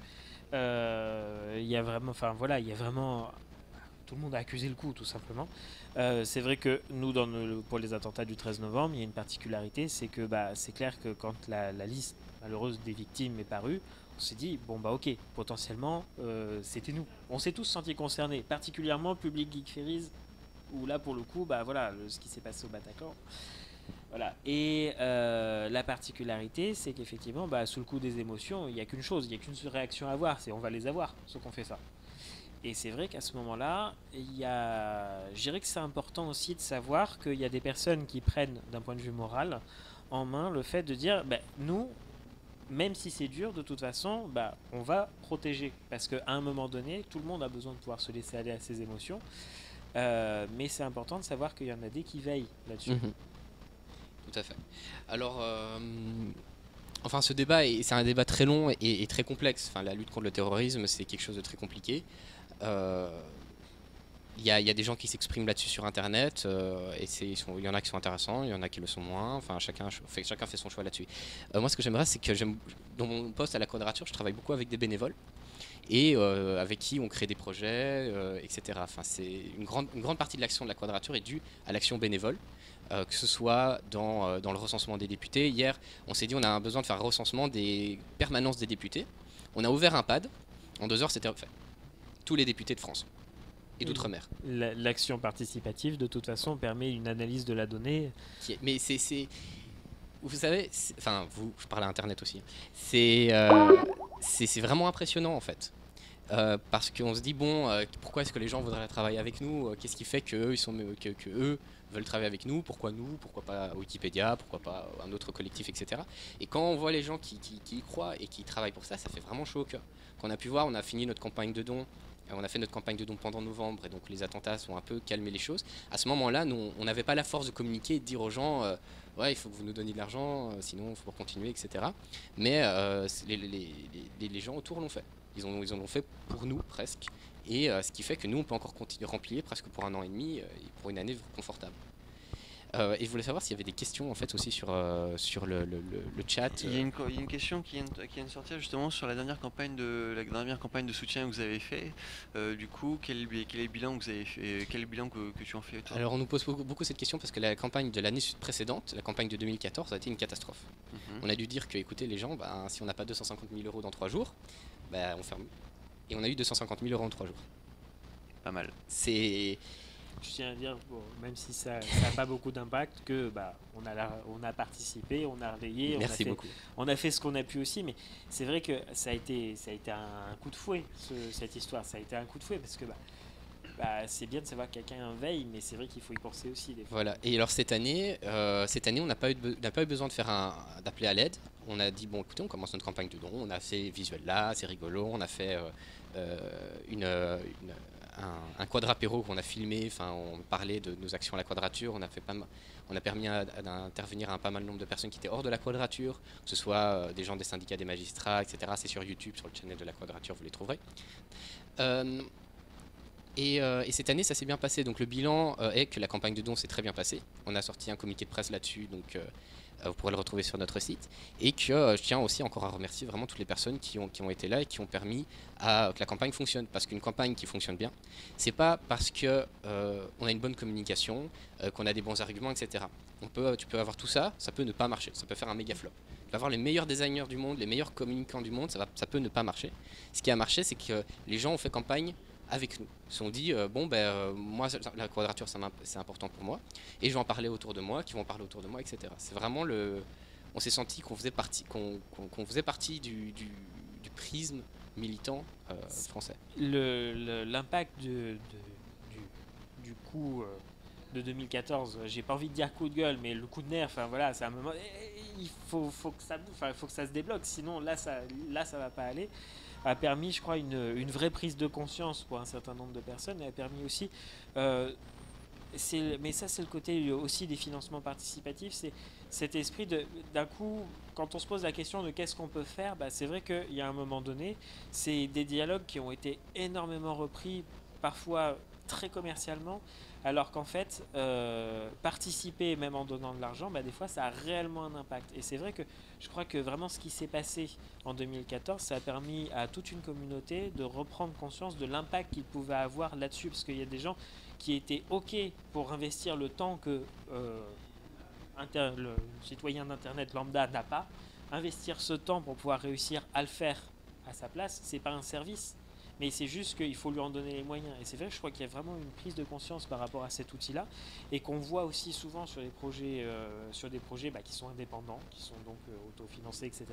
il y a vraiment, enfin voilà, il y a vraiment tout le monde a accusé le coup, tout simplement. C'est vrai que nous, pour les attentats du 13 novembre, il y a une particularité, c'est que c'est clair que quand la liste malheureuse des victimes est parue, on s'est dit, bon bah ok, potentiellement, c'était nous. On s'est tous sentis concernés, particulièrement Public Geek Ferries, où là, pour le coup, voilà, ce qui s'est passé au Bataclan. Voilà. Et la particularité, c'est qu'effectivement, sous le coup des émotions, il n'y a qu'une chose, il n'y a qu'une réaction à avoir, c'est on va les avoir, ceux qu'on fait ça. Et c'est vrai qu'à ce moment-là, je dirais que c'est important aussi de savoir qu'il y a des personnes qui prennent, d'un point de vue moral, en main le fait de dire, nous, même si c'est dur, de toute façon, on va protéger. Parce qu'à un moment donné, tout le monde a besoin de pouvoir se laisser aller à ses émotions. Mais c'est important de savoir qu'il y en a des qui veillent là-dessus. Tout à fait. Alors, enfin, ce débat, c'est un débat très long et très complexe. Enfin, la lutte contre le terrorisme, c'est quelque chose de très compliqué. Il y a des gens qui s'expriment là-dessus sur Internet, et il y en a qui sont intéressants, il y en a qui le sont moins. Enfin, chacun fait son choix là-dessus. Moi, ce que j'aimerais, c'est que dans mon poste à la Quadrature, je travaille beaucoup avec des bénévoles et avec qui on crée des projets, etc. Enfin, c'est une grande partie de l'action de la Quadrature est due à l'action bénévole. Que ce soit dans le recensement des députés. Hier, on s'est dit on a besoin de faire un recensement des permanences des députés. On a ouvert un pad. En 2 heures, c'était fait. Tous les députés de France et d'outre-mer. L'action participative, de toute façon, permet une analyse de la donnée. Mais c'est vous savez, enfin, je parle à Internet aussi. C'est vraiment impressionnant en fait. Parce qu'on se dit pourquoi est-ce que les gens voudraient travailler avec nous, qu'est-ce qui fait que eux veulent travailler avec nous, pourquoi pas Wikipédia, pourquoi pas un autre collectif, etc. Et quand on voit les gens qui y croient et qui travaillent pour ça, ça fait vraiment chaud au cœur. Quand on a pu voir, on a fini notre campagne de dons, on a fait notre campagne de dons pendant novembre, et donc les attentats ont un peu calmé les choses. À ce moment-là, nous, on n'avait pas la force de communiquer et de dire aux gens ouais, il faut que vous nous donniez de l'argent, sinon il faut continuer, etc. Mais les gens autour l'ont fait. Ils en ont fait pour nous presque, et ce qui fait que nous on peut encore continuer à remplir presque pour 1 an et demi, pour une année confortable. Et je voulais savoir s'il y avait des questions en fait aussi sur le chat. Il y a une question qui vient de sortir justement sur la dernière campagne de soutien que vous avez fait. Du coup, quel est le bilan que vous avez fait, quel est le bilan que tu en fais toi? Alors on nous pose beaucoup cette question parce que la campagne de l'année précédente, la campagne de 2014, a été une catastrophe. On a dû dire que écoutez les gens, si on n'a pas 250 000 € dans 3 jours, on ferme. Et on a eu 250 000 € en 3 jours. Pas mal. Je tiens à dire, même si ça n'a pas beaucoup d'impact, que on a participé, on a relayé, Merci beaucoup. On a fait ce qu'on a pu aussi, mais c'est vrai que ça a été un coup de fouet, cette histoire. Ça a été un coup de fouet parce que c'est bien de savoir que quelqu'un veille, mais c'est vrai qu'il faut y penser aussi des fois. Voilà. Et alors cette année, on n'a pas eu besoin d'appeler à l'aide. On a dit écoutez, on commence notre campagne de dons. On a fait visuel là, c'est rigolo. On a fait un quadrapéro qu'on a filmé. Enfin, on parlait de nos actions à la Quadrature. On a permis d'intervenir à un pas mal nombre de personnes qui étaient hors de la Quadrature, que ce soit des gens des syndicats des magistrats, etc. C'est sur YouTube, sur le channel de la Quadrature, vous les trouverez. Et cette année, ça s'est bien passé. Donc le bilan est que la campagne de dons s'est très bien passée. On a sorti un communiqué de presse là-dessus, donc vous pourrez le retrouver sur notre site. Et que je tiens aussi encore à remercier vraiment toutes les personnes qui ont été là et qui ont permis que la campagne fonctionne. Parce qu'une campagne qui fonctionne bien, c'est pas parce que on a une bonne communication, qu'on a des bons arguments, etc. Tu peux avoir tout ça, ça peut ne pas marcher, ça peut faire un méga flop. Tu peux avoir les meilleurs designers du monde, les meilleurs communicants du monde, ça peut ne pas marcher. Ce qui a marché, c'est que les gens ont fait campagne avec nous. Ils se sont dit moi la Quadrature c'est important pour moi et je vais en parler autour de moi, qui vont en parler autour de moi, etc. C'est vraiment on s'est senti qu'on faisait partie du prisme militants français. L'impact du coup de 2014, j'ai pas envie de dire coup de gueule, mais le coup de nerf, enfin voilà, c'est un moment, il faut que ça bouffe, il faut que ça se débloque, sinon là ça va pas aller, a permis, je crois, une vraie prise de conscience pour un certain nombre de personnes, et a permis aussi, mais ça c'est le côté aussi des financements participatifs, c'est cet esprit d'un coup, quand on se pose la question de qu'est-ce qu'on peut faire, bah, c'est vrai qu'il y a un moment donné, c'est des dialogues qui ont été énormément repris, parfois très commercialement, alors qu'en fait, participer, même en donnant de l'argent, bah, des fois, ça a réellement un impact. Et c'est vrai que je crois que vraiment ce qui s'est passé en 2014, ça a permis à toute une communauté de reprendre conscience de l'impact qu'il pouvait avoir là-dessus. Parce qu'il y a des gens qui étaient OK pour investir le temps que le citoyen d'Internet lambda n'a pas. Investir ce temps pour pouvoir réussir à le faire à sa place, c'est pas un service. Mais c'est juste qu'il faut lui en donner les moyens. Et c'est vrai que je crois qu'il y a vraiment une prise de conscience par rapport à cet outil-là, et qu'on voit aussi souvent sur des projets qui sont indépendants, qui sont donc autofinancés, etc.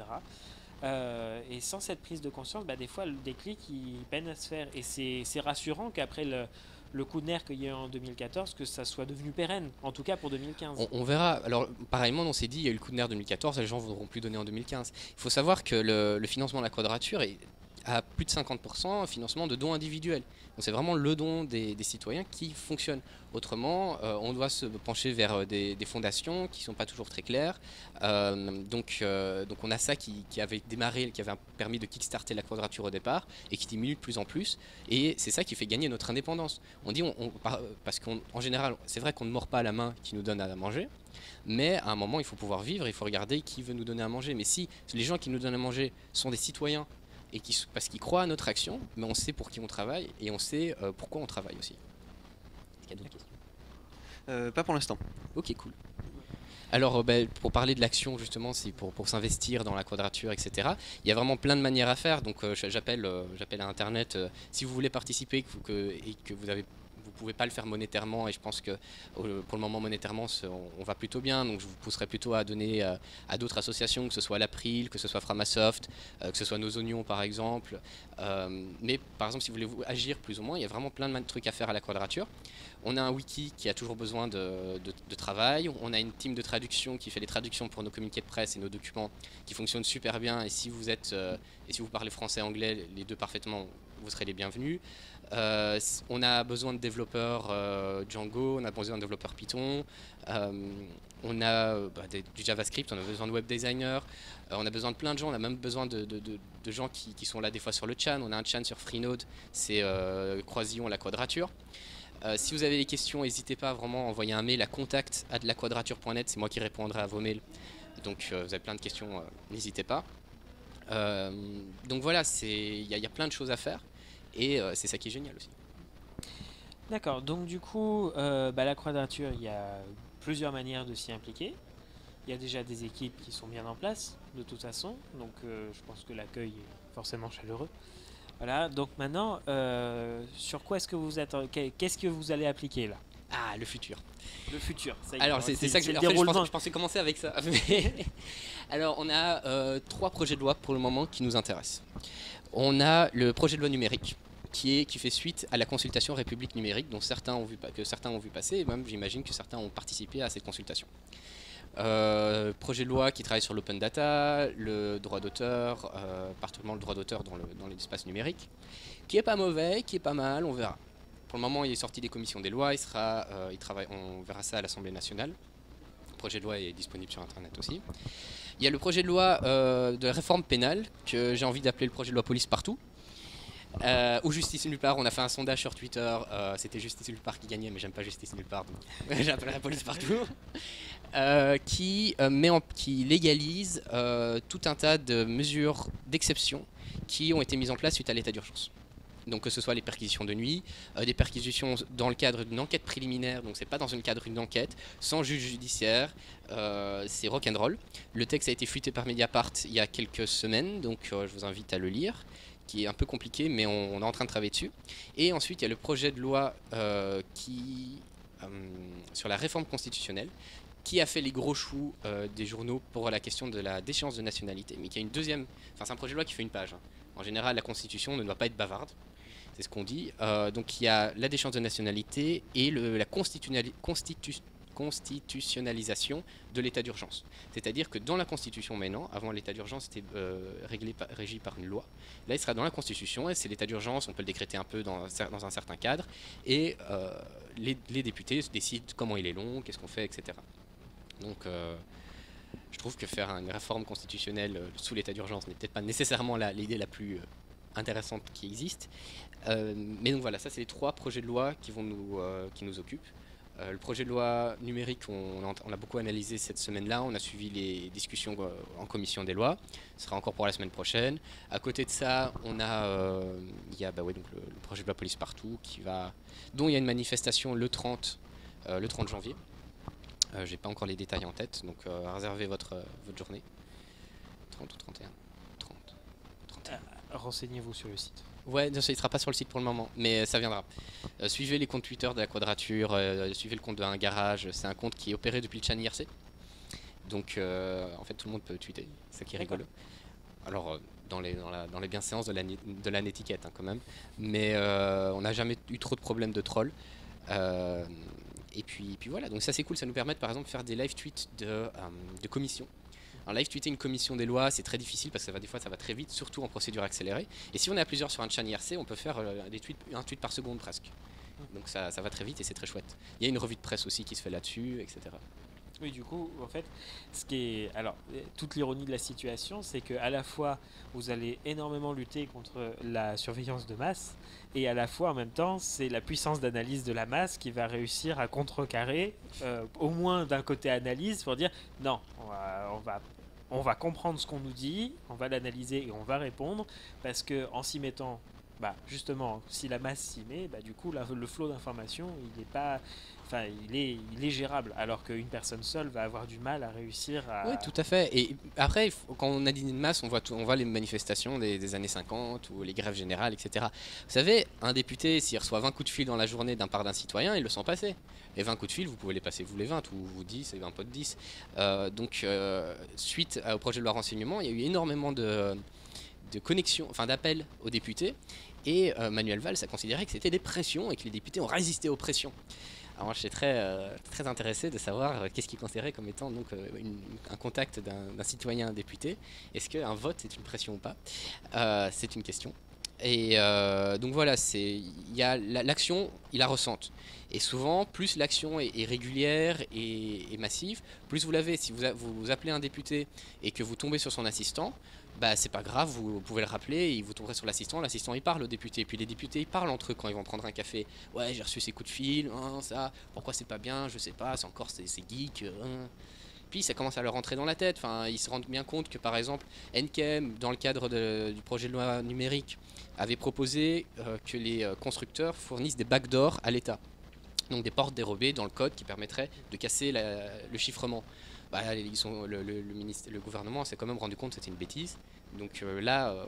Et sans cette prise de conscience, des fois le déclic il peine à se faire. Et c'est rassurant qu'après le coup de nerf qu'il y a eu en 2014, que ça soit devenu pérenne, en tout cas pour 2015. On verra. Alors, pareillement, on s'est dit, il y a eu le coup de nerf 2014, les gens ne voudront plus donner en 2015. Il faut savoir que le financement de la Quadrature est à plus de 50% financement de dons individuels. Donc c'est vraiment le don des citoyens qui fonctionne. Autrement, on doit se pencher vers des fondations qui ne sont pas toujours très claires. Donc on a ça qui avait démarré, qui avait permis de kickstarter la Quadrature au départ et qui diminue de plus en plus. Et c'est ça qui fait gagner notre indépendance. On dit, parce qu'en général, c'est vrai qu'on ne mord pas à la main qui nous donne à manger. Mais à un moment, il faut pouvoir vivre, il faut regarder qui veut nous donner à manger. Mais si les gens qui nous donnent à manger sont des citoyens, et parce qu'ils croient à notre action, mais on sait pour qui on travaille et on sait pourquoi on travaille aussi. Est-ce qu'il y a d'autres questions ? Pas pour l'instant. Ok, cool. Alors, pour parler de l'action, justement, c'est pour s'investir dans la Quadrature, etc. Il y a vraiment plein de manières à faire. Donc, j'appelle à Internet. Si vous voulez participer et que vous pouvez pas le faire monétairement, et je pense que pour le moment monétairement on va plutôt bien, donc je vous pousserai plutôt à donner à d'autres associations, que ce soit l'April, que ce soit Framasoft, que ce soit Nos Oignons par exemple, mais par exemple si vous voulez agir plus ou moins, il y a vraiment plein de trucs à faire à la Quadrature. On a un wiki qui a toujours besoin de travail, on a une team de traduction qui fait les traductions pour nos communiqués de presse et nos documents qui fonctionnent super bien, et si vous parlez français et anglais, les deux parfaitement, vous serez les bienvenus. On a besoin de développeurs Django, on a besoin de développeurs Python, on a du JavaScript, on a besoin de web designers, on a besoin de plein de gens, on a même besoin de gens qui sont là des fois sur le chan. On a un chan sur Freenode, c'est Croisillon la Quadrature. Si vous avez des questions, n'hésitez pas à vraiment envoyer un mail à contact@laquadrature.net, c'est moi qui répondrai à vos mails. Donc vous avez plein de questions, n'hésitez pas. Donc voilà, il y a plein de choses à faire. Et c'est ça qui est génial aussi. D'accord, donc du coup, la Quadrature, il y a plusieurs manières de s'y impliquer. Il y a déjà des équipes qui sont bien en place, de toute façon. Donc je pense que l'accueil est forcément chaleureux. Voilà, donc maintenant, sur quoi est-ce que vous êtes, qu'est-ce que vous allez appliquer là ? Ah, le futur. Le futur, ça y est. Alors c'est ça que je pensais commencer avec ça. Alors on a 3 projets de loi pour le moment qui nous intéressent. On a le projet de loi numérique qui fait suite à la consultation République numérique dont certains ont vu passer, et même j'imagine que certains ont participé à cette consultation. Projet de loi qui travaille sur l'open data, le droit d'auteur, particulièrement le droit d'auteur dans l'espace numérique, qui est pas mauvais, qui est pas mal, on verra. Pour le moment, il est sorti des commissions des lois, on verra ça à l'Assemblée nationale. Le projet de loi est disponible sur Internet aussi. Il y a le projet de loi de réforme pénale, que j'ai envie d'appeler le projet de loi police partout. Ou justice nulle part. On a fait un sondage sur Twitter, c'était justice nulle part qui gagnait, mais j'aime pas justice nulle part, donc j'appellerai police partout. Qui légalise tout un tas de mesures d'exception qui ont été mises en place suite à l'état d'urgence. Donc que ce soit les perquisitions de nuit, des perquisitions dans le cadre d'une enquête préliminaire, donc c'est pas dans le cadre d'une enquête, sans juge judiciaire, c'est rock'n'roll. Le texte a été fuité par Mediapart il y a quelques semaines, donc je vous invite à le lire, qui est un peu compliqué, mais on est en train de travailler dessus. Et ensuite il y a le projet de loi sur la réforme constitutionnelle, qui a fait les gros choux des journaux pour la question de la déchéance de nationalité, mais qui a une deuxième, enfin c'est un projet de loi qui fait une page, hein. En général, la Constitution ne doit pas être bavarde. C'est ce qu'on dit. Donc il y a la déchéance de nationalité et la constitutionnalisation de l'état d'urgence. C'est-à-dire que dans la Constitution maintenant, avant l'état d'urgence était régi par une loi. Là, il sera dans la Constitution et c'est l'état d'urgence, on peut le décréter un peu dans un certain cadre. Et les députés décident comment il est long, qu'est-ce qu'on fait, etc. Donc je trouve que faire une réforme constitutionnelle sous l'état d'urgence n'est peut-être pas nécessairement l'idée la plus intéressante qui existe. Mais donc voilà, ça c'est les 3 projets de loi qui nous occupent. Le projet de loi numérique, on l'a beaucoup analysé cette semaine-là. On a suivi les discussions en commission des lois. Ce sera encore pour la semaine prochaine. À côté de ça, il y a donc le projet de loi police partout, dont il y a une manifestation le 30 janvier. J'ai pas encore les détails en tête, donc réservez votre journée. 30 ou 31 30. Renseignez-vous sur le site. Ouais, ça ne sera pas sur le site pour le moment, mais ça viendra. Suivez les comptes Twitter de la Quadrature, suivez le compte d'un garage, c'est un compte qui est opéré depuis le Chan IRC. Donc en fait tout le monde peut tweeter, c'est ça qui est rigolo. Alors dans les bienséances de la netiquette quand même, mais on n'a jamais eu trop de problèmes de trolls. Et puis voilà, donc ça c'est cool, ça nous permet par exemple de faire des live tweets de commission. Alors live tweeter une commission des lois, c'est très difficile parce que des fois ça va très vite, surtout en procédure accélérée. Et si on est à plusieurs sur un Chan IRC, on peut faire un tweet par seconde presque. Donc ça va très vite et c'est très chouette. Il y a une revue de presse aussi qui se fait là-dessus, etc. Oui, du coup, en fait, toute l'ironie de la situation, c'est que à la fois vous allez énormément lutter contre la surveillance de masse, et à la fois en même temps, c'est la puissance d'analyse de la masse qui va réussir à contrecarrer, au moins d'un côté analyse, pour dire non, on va comprendre ce qu'on nous dit, on va l'analyser et on va répondre, parce que en s'y mettant, justement, si la masse s'y met, du coup, le flot d'informations, il est gérable, alors qu'une personne seule va avoir du mal à réussir à... Oui, tout à fait. Et après, quand on a dit une masse, on voit les manifestations des années 50 ou les grèves générales, etc. Vous savez, un député, s'il reçoit 20 coups de fil dans la journée d'un part d'un citoyen, il le sent passer. Les 20 coups de fil, vous pouvez les passer vous les 20 ou vous 10 et 20 potes 10. Donc, suite au projet de loi renseignement, il y a eu énormément de connexions, enfin d'appels aux députés. Et Manuel Valls a considéré que c'était des pressions et que les députés ont résisté aux pressions. Alors moi, je suis très intéressé de savoir qu'est-ce qu'il considérait comme étant donc, un contact d'un citoyen député. Est-ce qu'un vote est une pression ou pas? C'est une question. Et donc voilà, l'action, il la ressente. Et souvent, plus l'action est régulière et massive, plus vous l'avez. Si vous appelez un député et que vous tombez sur son assistant, c'est pas grave, vous pouvez le rappeler, et vous tomberez sur l'assistant il parle au député, et puis les députés ils parlent entre eux quand ils vont prendre un café. Ouais, j'ai reçu ces coups de fil, ça, pourquoi c'est pas bien, je sais pas, c'est encore ces geeks. Puis ça commence à leur rentrer dans la tête, ils se rendent bien compte que par exemple Nkem, dans le cadre du projet de loi numérique, avait proposé que les constructeurs fournissent des backdoors à l'État. Donc des portes dérobées dans le code qui permettraient de casser le chiffrement. Le gouvernement s'est quand même rendu compte que c'était une bêtise. Donc ils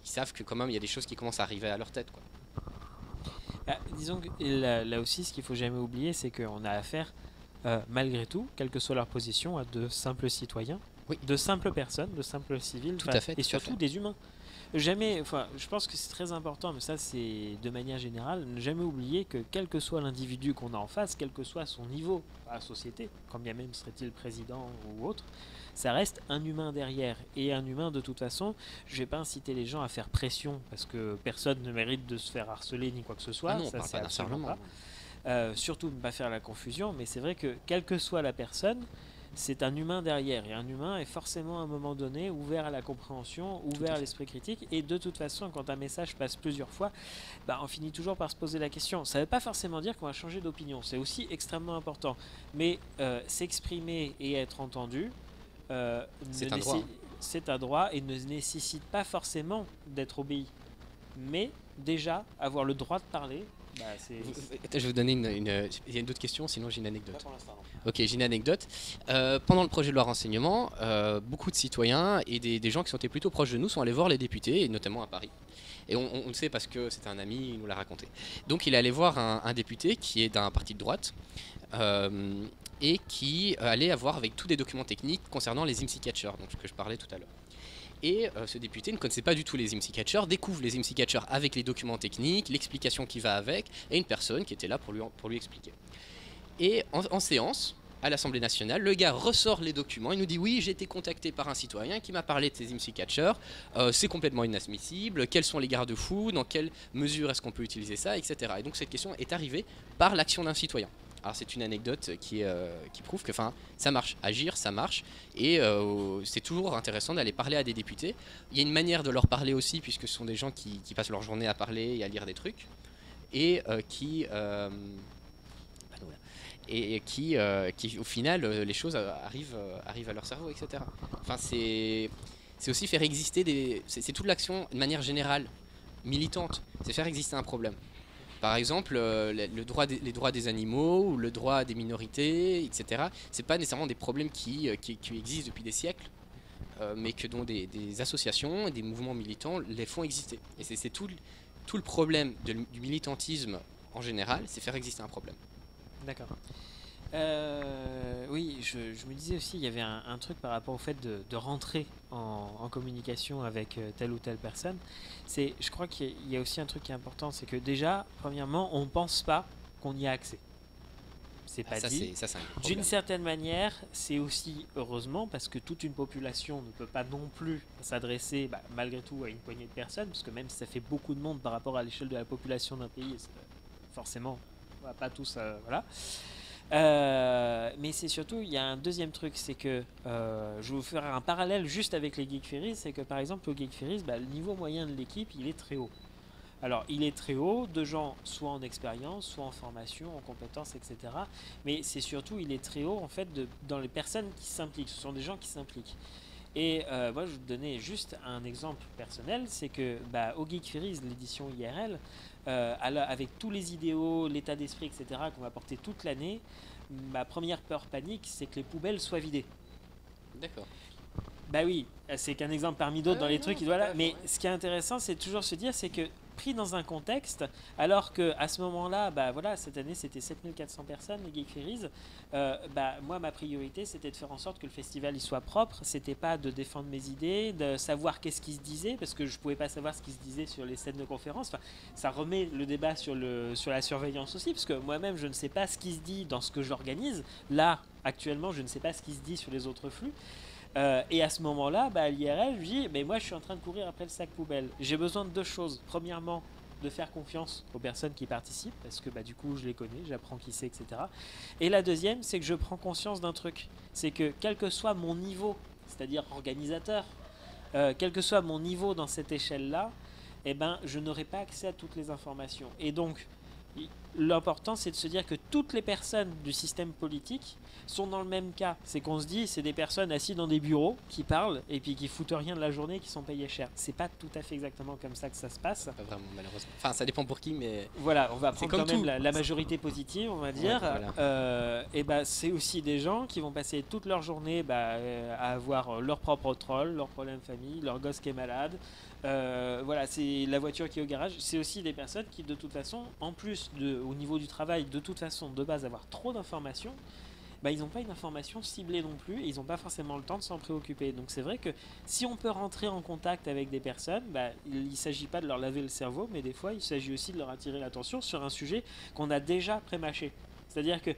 savent que quand même il y a des choses qui commencent à arriver à leur tête, quoi. Disons que là aussi, ce qu'il faut jamais oublier, c'est qu'on a affaire, malgré tout, quelle que soit leur position, à de simples citoyens, oui, de simples personnes, de simples civils, tout à fait, et surtout des humains. Je pense que c'est très important, mais ça c'est de manière générale, ne jamais oublier que quel que soit l'individu qu'on a en face, quel que soit son niveau à la société, quand bien même serait-il président ou autre, ça reste un humain derrière. Et un humain, de toute façon, je ne vais pas inciter les gens à faire pression, parce que personne ne mérite de se faire harceler ni quoi que ce soit. Ah non, ça c'est pas absolument pas. Surtout ne pas faire la confusion, mais c'est vrai que quelle que soit la personne, c'est un humain derrière, et un humain est forcément à un moment donné ouvert à la compréhension, ouvert à l'esprit critique, et de toute façon quand un message passe plusieurs fois, on finit toujours par se poser la question. Ça ne veut pas forcément dire qu'on va changer d'opinion, c'est aussi extrêmement important, mais s'exprimer et être entendu, c'est un droit et ne nécessite pas forcément d'être obéi, mais déjà avoir le droit de parler. Je vais vous donner il y a une autre question, sinon j'ai une anecdote. Ok, j'ai une anecdote. Pendant le projet de loi renseignement, beaucoup de citoyens et des gens qui sont plutôt proches de nous sont allés voir les députés, et notamment à Paris. Et on le sait parce que c'était un ami, il nous l'a raconté. Donc il est allé voir un député qui est d'un parti de droite et qui allait avoir avec tous des documents techniques concernant les IMSI catchers, donc ce que je parlais tout à l'heure. Et ce député ne connaissait pas du tout les IMSI Catchers, découvre les IMSI Catchers avec les documents techniques, l'explication qui va avec, et une personne qui était là pour lui expliquer. Et en séance, à l'Assemblée nationale, le gars ressort les documents, il nous dit oui, j'ai été contacté par un citoyen qui m'a parlé de ces IMSI Catchers, c'est complètement inadmissible, quels sont les garde-fous, dans quelle mesure est-ce qu'on peut utiliser ça, etc. Et donc cette question est arrivée par l'action d'un citoyen. Alors c'est une anecdote qui prouve que ça marche, agir ça marche, et c'est toujours intéressant d'aller parler à des députés. Il y a une manière de leur parler aussi, puisque ce sont des gens qui passent leur journée à parler et à lire des trucs, et qui au final les choses arrivent à leur cerveau, etc. Enfin c'est aussi faire exister c'est toute l'action de manière générale militante, c'est faire exister un problème. Par exemple, les droits des animaux ou le droit des minorités, etc. C'est pas nécessairement des problèmes qui existent depuis des siècles, mais que dont des associations et des mouvements militants les font exister. Et c'est tout le problème du militantisme en général, c'est faire exister un problème. D'accord. Oui, je me disais aussi, il y avait un truc par rapport au fait de rentrer en communication avec telle ou telle personne. Je crois qu'il y a aussi un truc qui est important, c'est que déjà, premièrement, on ne pense pas qu'on y a accès. C'est pas dit. Ça, c'est un problème. D'une certaine manière, c'est aussi heureusement parce que toute une population ne peut pas non plus s'adresser malgré tout à une poignée de personnes, parce que même si ça fait beaucoup de monde par rapport à l'échelle de la population d'un pays, forcément, on va pas tous... voilà. Mais c'est surtout, il y a un deuxième truc, c'est que je vais vous faire un parallèle juste avec les Geek Ferries, c'est que par exemple au Geek Ferries, le niveau moyen de l'équipe, il est très haut. Alors il est très haut, de gens soit en expérience, soit en formation, en compétences, etc. Mais c'est surtout, il est très haut en fait dans les personnes qui s'impliquent, ce sont des gens qui s'impliquent. Et moi je vais vous donner juste un exemple personnel, c'est que au Geek Ferries, l'édition IRL, avec tous les idéaux, l'état d'esprit, etc., qu'on va porter toute l'année, ma première peur panique, c'est que les poubelles soient vidées. D'accord. Bah oui, c'est qu'un exemple parmi d'autres dans les trucs. Voilà. Mais ce qui est intéressant, c'est toujours se dire, c'est que pris dans un contexte, alors qu'à ce moment-là, cette année c'était 7400 personnes, les Geek Ferries, moi ma priorité c'était de faire en sorte que le festival il soit propre, c'était pas de défendre mes idées, de savoir qu'est-ce qui se disait, parce que je pouvais pas savoir ce qui se disait sur les scènes de conférence. Enfin, ça remet le débat sur la surveillance aussi, parce que moi-même je ne sais pas ce qui se dit dans ce que j'organise. Là, actuellement, je ne sais pas ce qui se dit sur les autres flux. Et à ce moment-là, à l'IRL, je dis, mais moi je suis en train de courir après le sac poubelle. J'ai besoin de deux choses. Premièrement, de faire confiance aux personnes qui participent, parce que du coup je les connais, j'apprends qui c'est, etc. Et la deuxième, c'est que je prends conscience d'un truc. C'est que quel que soit mon niveau, c'est-à-dire organisateur, quel que soit mon niveau dans cette échelle-là, je n'aurai pas accès à toutes les informations. Et donc, l'important c'est de se dire que toutes les personnes du système politique sont dans le même cas. C'est qu'on se dit, c'est des personnes assises dans des bureaux qui parlent et puis qui foutent rien de la journée, qui sont payées cher. C'est pas tout à fait exactement comme ça que ça se passe. Pas vraiment, malheureusement. Enfin, ça dépend pour qui, mais... Voilà, on va prendre quand même la majorité positive, on va dire. Ouais, voilà. C'est aussi des gens qui vont passer toute leur journée à avoir leur propre troll, leur problème de famille, leur gosse qui est malade. C'est la voiture qui est au garage. C'est aussi des personnes qui, de toute façon, en plus au niveau du travail, de toute façon, de base, avoir trop d'informations, ils n'ont pas une information ciblée non plus, et ils n'ont pas forcément le temps de s'en préoccuper. Donc c'est vrai que si on peut rentrer en contact avec des personnes, il ne s'agit pas de leur laver le cerveau, mais des fois il s'agit aussi de leur attirer l'attention sur un sujet qu'on a déjà pré-mâché. C'est-à-dire que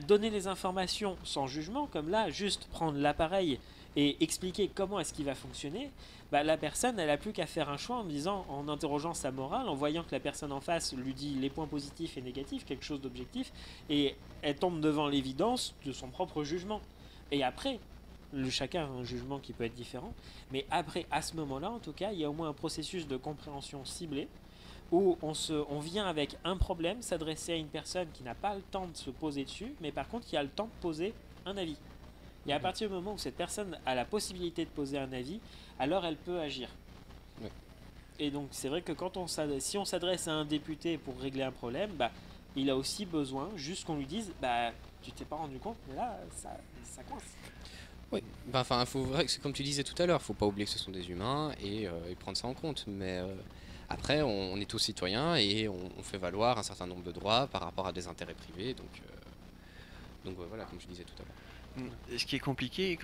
donner les informations sans jugement, comme là, juste prendre l'appareil et expliquer comment est-ce qu'il va fonctionner, la personne, elle n'a plus qu'à faire un choix en interrogeant sa morale, en voyant que la personne en face lui dit les points positifs et négatifs, quelque chose d'objectif, et elle tombe devant l'évidence de son propre jugement. Et après, chacun a un jugement qui peut être différent, mais après, à ce moment-là, en tout cas, il y a au moins un processus de compréhension ciblé, où on vient avec un problème, s'adresser à une personne qui n'a pas le temps de se poser dessus, mais par contre qui a le temps de poser un avis. Et à partir du moment où cette personne a la possibilité de poser un avis, alors elle peut agir. Ouais. Et donc c'est vrai que si on s'adresse à un député pour régler un problème, il a aussi besoin juste qu'on lui dise tu t'es pas rendu compte, mais là ça coince. Oui, c'est comme tu disais tout à l'heure, faut pas oublier que ce sont des humains et prendre ça en compte. Mais après, on est tous citoyens et on fait valoir un certain nombre de droits par rapport à des intérêts privés. Donc voilà, comme je disais tout à l'heure. Et ce qui est compliqué,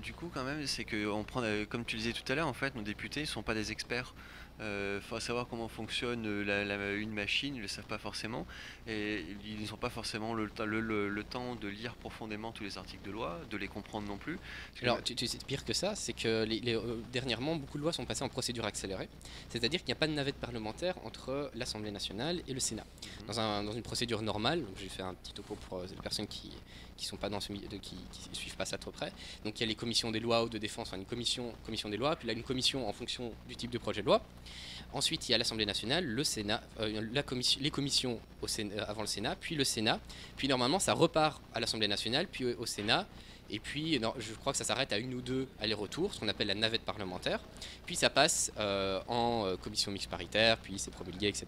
du coup, quand même, c'est que on prend, comme tu le disais tout à l'heure, en fait, nos députés ne sont pas des experts. Il faut savoir comment fonctionne une machine, ils ne le savent pas forcément, et ils n'ont pas forcément le temps de lire profondément tous les articles de loi, de les comprendre non plus. Alors, tu sais, pire que ça, c'est que dernièrement, beaucoup de lois sont passées en procédure accélérée. C'est-à-dire qu'il n'y a pas de navette parlementaire entre l'Assemblée nationale et le Sénat. Dans une procédure normale, donc j'ai fait un petit topo pour les personnes qui sont pas dans qui suivent pas ça trop près. Donc il y a les commissions des lois ou de défense, enfin une commission des lois, puis là une commission en fonction du type de projet de loi. Ensuite, il y a l'Assemblée nationale, le Sénat, les commissions avant le Sénat, puis le Sénat. Puis normalement, ça repart à l'Assemblée nationale, puis au Sénat. Et puis, non, je crois que ça s'arrête à une ou deux allers-retours, ce qu'on appelle la navette parlementaire. Puis ça passe en commission mixte paritaire, puis c'est promulgué, etc.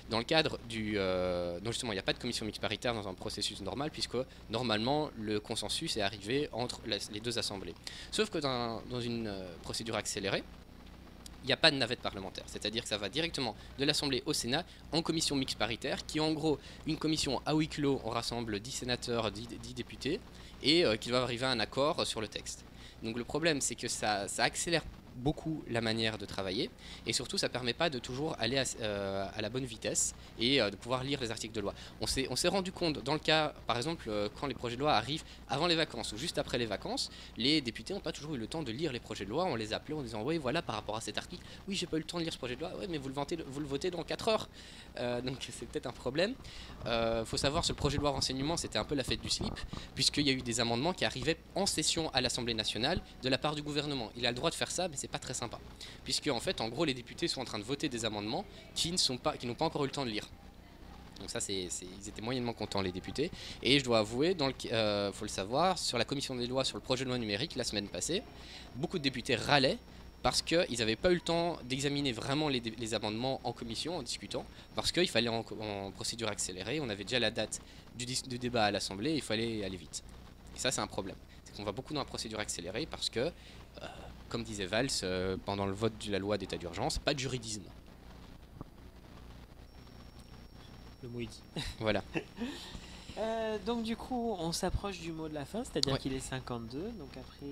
Dans le cadre donc justement, il n'y a pas de commission mixte paritaire dans un processus normal, puisque normalement, le consensus est arrivé entre les deux assemblées. Sauf que dans une procédure accélérée, il n'y a pas de navette parlementaire. C'est-à-dire que ça va directement de l'Assemblée au Sénat en commission mixte paritaire, qui est en gros une commission à huis clos, on rassemble 10 sénateurs, 10 députés, et qui doivent arriver à un accord sur le texte. Donc le problème, c'est que ça accélère beaucoup la manière de travailler, et surtout ça permet pas de toujours aller à la bonne vitesse et de pouvoir lire les articles de loi. On s'est rendu compte dans le cas, par exemple, quand les projets de loi arrivent avant les vacances ou juste après les vacances, les députés n'ont pas toujours eu le temps de lire les projets de loi. On les appelait en disant oui, voilà, par rapport à cet article, oui, j'ai pas eu le temps de lire ce projet de loi, ouais, mais vous le votez dans 4 heures. Donc c'est peut-être un problème. Faut savoir, ce projet de loi renseignement, c'était un peu la fête du slip, puisqu'il y a eu des amendements qui arrivaient en session à l'Assemblée nationale de la part du gouvernement. Il a le droit de faire ça, mais c'est pas très sympa, puisque en fait, en gros, les députés sont en train de voter des amendements qui n'ont pas encore eu le temps de lire. Donc ça, ils étaient moyennement contents, les députés. Et je dois avouer, faut le savoir, sur la commission des lois sur le projet de loi numérique la semaine passée, beaucoup de députés râlaient parce qu'ils n'avaient pas eu le temps d'examiner vraiment les amendements en commission, en discutant, parce qu'il fallait en procédure accélérée, on avait déjà la date du débat à l'Assemblée, il fallait aller vite. Et ça, c'est un problème. C'est qu'on va beaucoup dans la procédure accélérée parce que, comme disait Valls, pendant le vote de la loi d'état d'urgence, pas de juridisme. Le mot est dit. Voilà. Donc du coup, on s'approche du mot de la fin, c'est-à-dire Ouais. qu'il est 52. Donc après,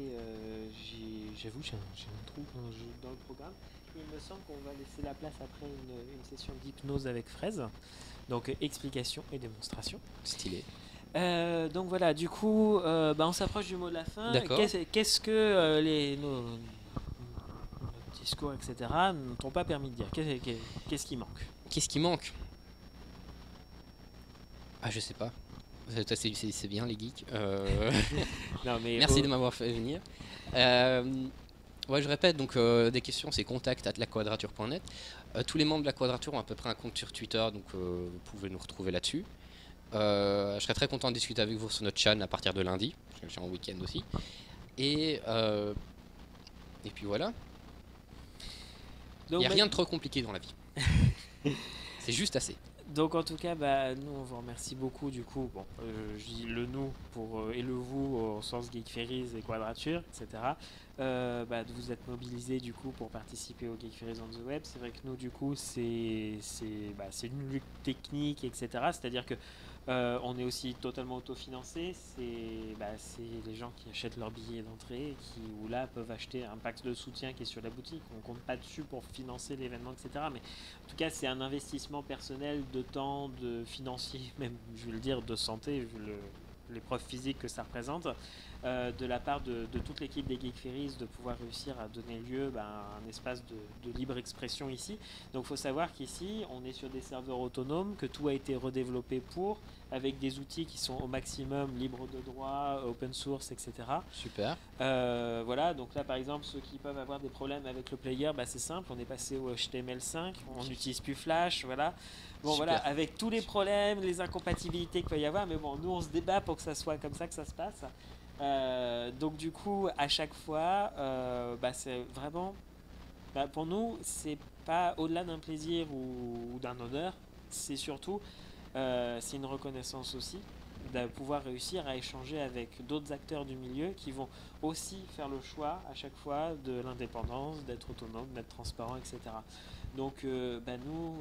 j'avoue, j'ai un trou dans le programme. Il me semble qu'on va laisser la place après une session d'hypnose avec Fraise. Donc explication et démonstration. Stylé. Donc voilà, du coup, on s'approche du mot de la fin. D'accord. Qu'est-ce que nos discours, etc., ne t'ont pas permis de dire? Qu'est-ce qui manque? Qu'est-ce qui manque? Ah, je sais pas. C'est bien, les geeks. Non, mais Merci de m'avoir fait venir. Ouais, je répète, donc des questions, c'est contact@laquadrature.net. Tous les membres de la Quadrature ont à peu près un compte sur Twitter, donc vous pouvez nous retrouver là-dessus. Je serais très content de discuter avec vous sur notre chaîne à partir de lundi. Je suis en week-end aussi. Et puis voilà. Il donc, n'y a rien de trop compliqué dans la vie. C'est juste assez. Donc en tout cas, nous on vous remercie beaucoup du coup. Bon, je dis le nous pour et le vous au sens Geek Ferries et Quadrature, etc. De vous être mobilisés du coup pour participer au Geek Ferries on the Web. C'est vrai que nous du coup c'est une lutte technique, etc. C'est-à-dire que on est aussi totalement autofinancé. C'est les gens qui achètent leur billet d'entrée ou là peuvent acheter un pack de soutien qui est sur la boutique. On compte pas dessus pour financer l'événement, etc. Mais en tout cas, c'est un investissement personnel de temps, de financier, même je vais le dire, de santé, vu l'épreuve physique que ça représente, de la part de toute l'équipe des Geek Ferries de pouvoir réussir à donner lieu à un espace de libre expression ici. Donc il faut savoir qu'ici, on est sur des serveurs autonomes, que tout a été redéveloppé avec des outils qui sont au maximum libres de droit, open source, etc. Super. Voilà, donc là par exemple, ceux qui peuvent avoir des problèmes avec le player, c'est simple, on est passé au HTML5, on n'utilise plus Flash, voilà. Bon Super. voilà, avec tous les problèmes, les incompatibilités qu'il peut y avoir, mais bon, nous on se débat pour que ça soit comme ça que ça se passe. Donc du coup, à chaque fois, c'est vraiment, pour nous, c'est pas au-delà d'un plaisir ou d'un honneur, c'est surtout, c'est une reconnaissance aussi, de pouvoir réussir à échanger avec d'autres acteurs du milieu qui vont aussi faire le choix à chaque fois de l'indépendance, d'être autonome, d'être transparent, etc. Donc nous,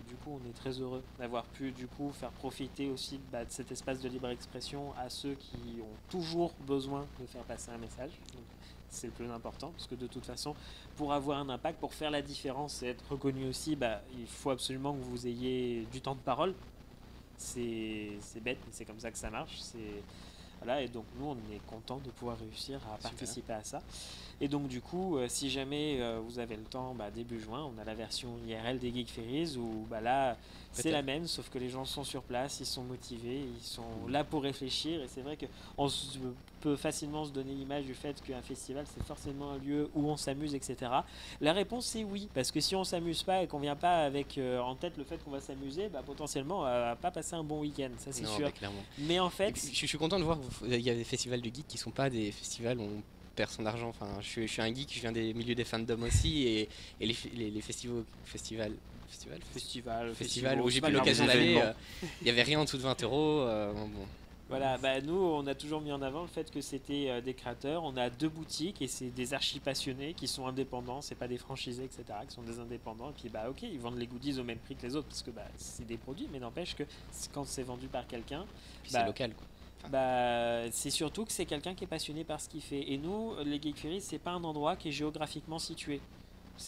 du coup, on est très heureux d'avoir pu du coup faire profiter aussi de cet espace de libre expression à ceux qui ont toujours besoin de faire passer un message. Donc, c'est le plus important, parce que de toute façon, pour avoir un impact, pour faire la différence et être reconnu aussi, il faut absolument que vous ayez du temps de parole. C'est bête, mais c'est comme ça que ça marche. Voilà, et donc nous, on est content de pouvoir réussir à participer à ça. Et donc du coup, si jamais vous avez le temps, début juin, on a la version IRL des Geek Ferries où là, c'est la même, sauf que les gens sont sur place, ils sont motivés, ils sont là pour réfléchir. Et c'est vrai qu'on peut facilement se donner l'image du fait qu'un festival, c'est forcément un lieu où on s'amuse, etc. La réponse, c'est oui, parce que si on s'amuse pas et qu'on vient pas avec en tête le fait qu'on va s'amuser, potentiellement, on va pas passer un bon week-end, ça c'est sûr. Mais en fait... je suis content de voir qu'il y a des festivals de geeks qui sont pas des festivals où on perd son argent. Enfin, je suis un geek, je viens des milieux des fandoms aussi, et les festivals où j'ai pas eu l'occasion d'aller, il y avait rien en dessous de 20 euros. Bon. Voilà, nous on a toujours mis en avant le fait que c'était des créateurs. On a 2 boutiques et c'est des archi-passionnés qui sont indépendants, c'est pas des franchisés, etc., qui sont des indépendants. Et puis ok, ils vendent les goodies au même prix que les autres parce que c'est des produits, mais n'empêche que quand c'est vendu par quelqu'un, c'est local quoi. C'est surtout que c'est quelqu'un qui est passionné par ce qu'il fait. Et nous, les Geek Ferries, c'est pas un endroit qui est géographiquement situé.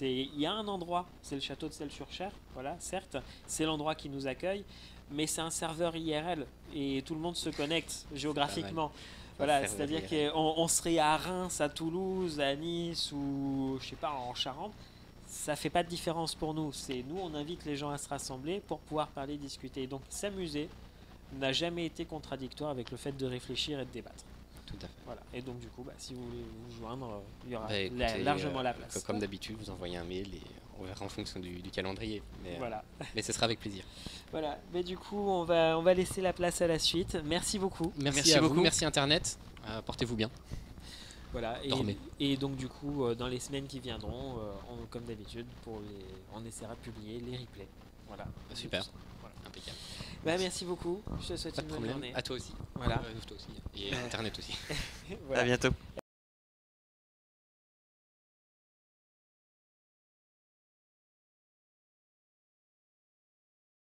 Il y a un endroit, c'est le château de Celles-sur-Cher, voilà, certes, c'est l'endroit qui nous accueille, mais c'est un serveur IRL et tout le monde se connecte géographiquement. Voilà, c'est-à-dire qu'on serait à Reims, à Toulouse, à Nice ou je sais pas en Charente, ça fait pas de différence pour nous. Nous, on invite les gens à se rassembler pour pouvoir parler, discuter. Donc s'amuser n'a jamais été contradictoire avec le fait de réfléchir et de débattre. Tout à fait. Voilà. Et donc du coup, si vous voulez vous joindre, il y aura largement la place. Comme d'habitude, vous envoyez un mail et on verra en fonction du calendrier. Mais, voilà. Mais ce sera avec plaisir. Voilà. Mais du coup, on va laisser la place à la suite. Merci beaucoup. Merci à vous. Merci Internet. Portez-vous bien. Voilà. Et donc du coup, dans les semaines qui viendront, comme d'habitude, on essaiera de publier les replays. Voilà. Super. Voilà. Impeccable. Merci beaucoup. Je te souhaite une bonne journée. À toi aussi. Voilà. Toi aussi. Et Internet aussi. Voilà. À bientôt.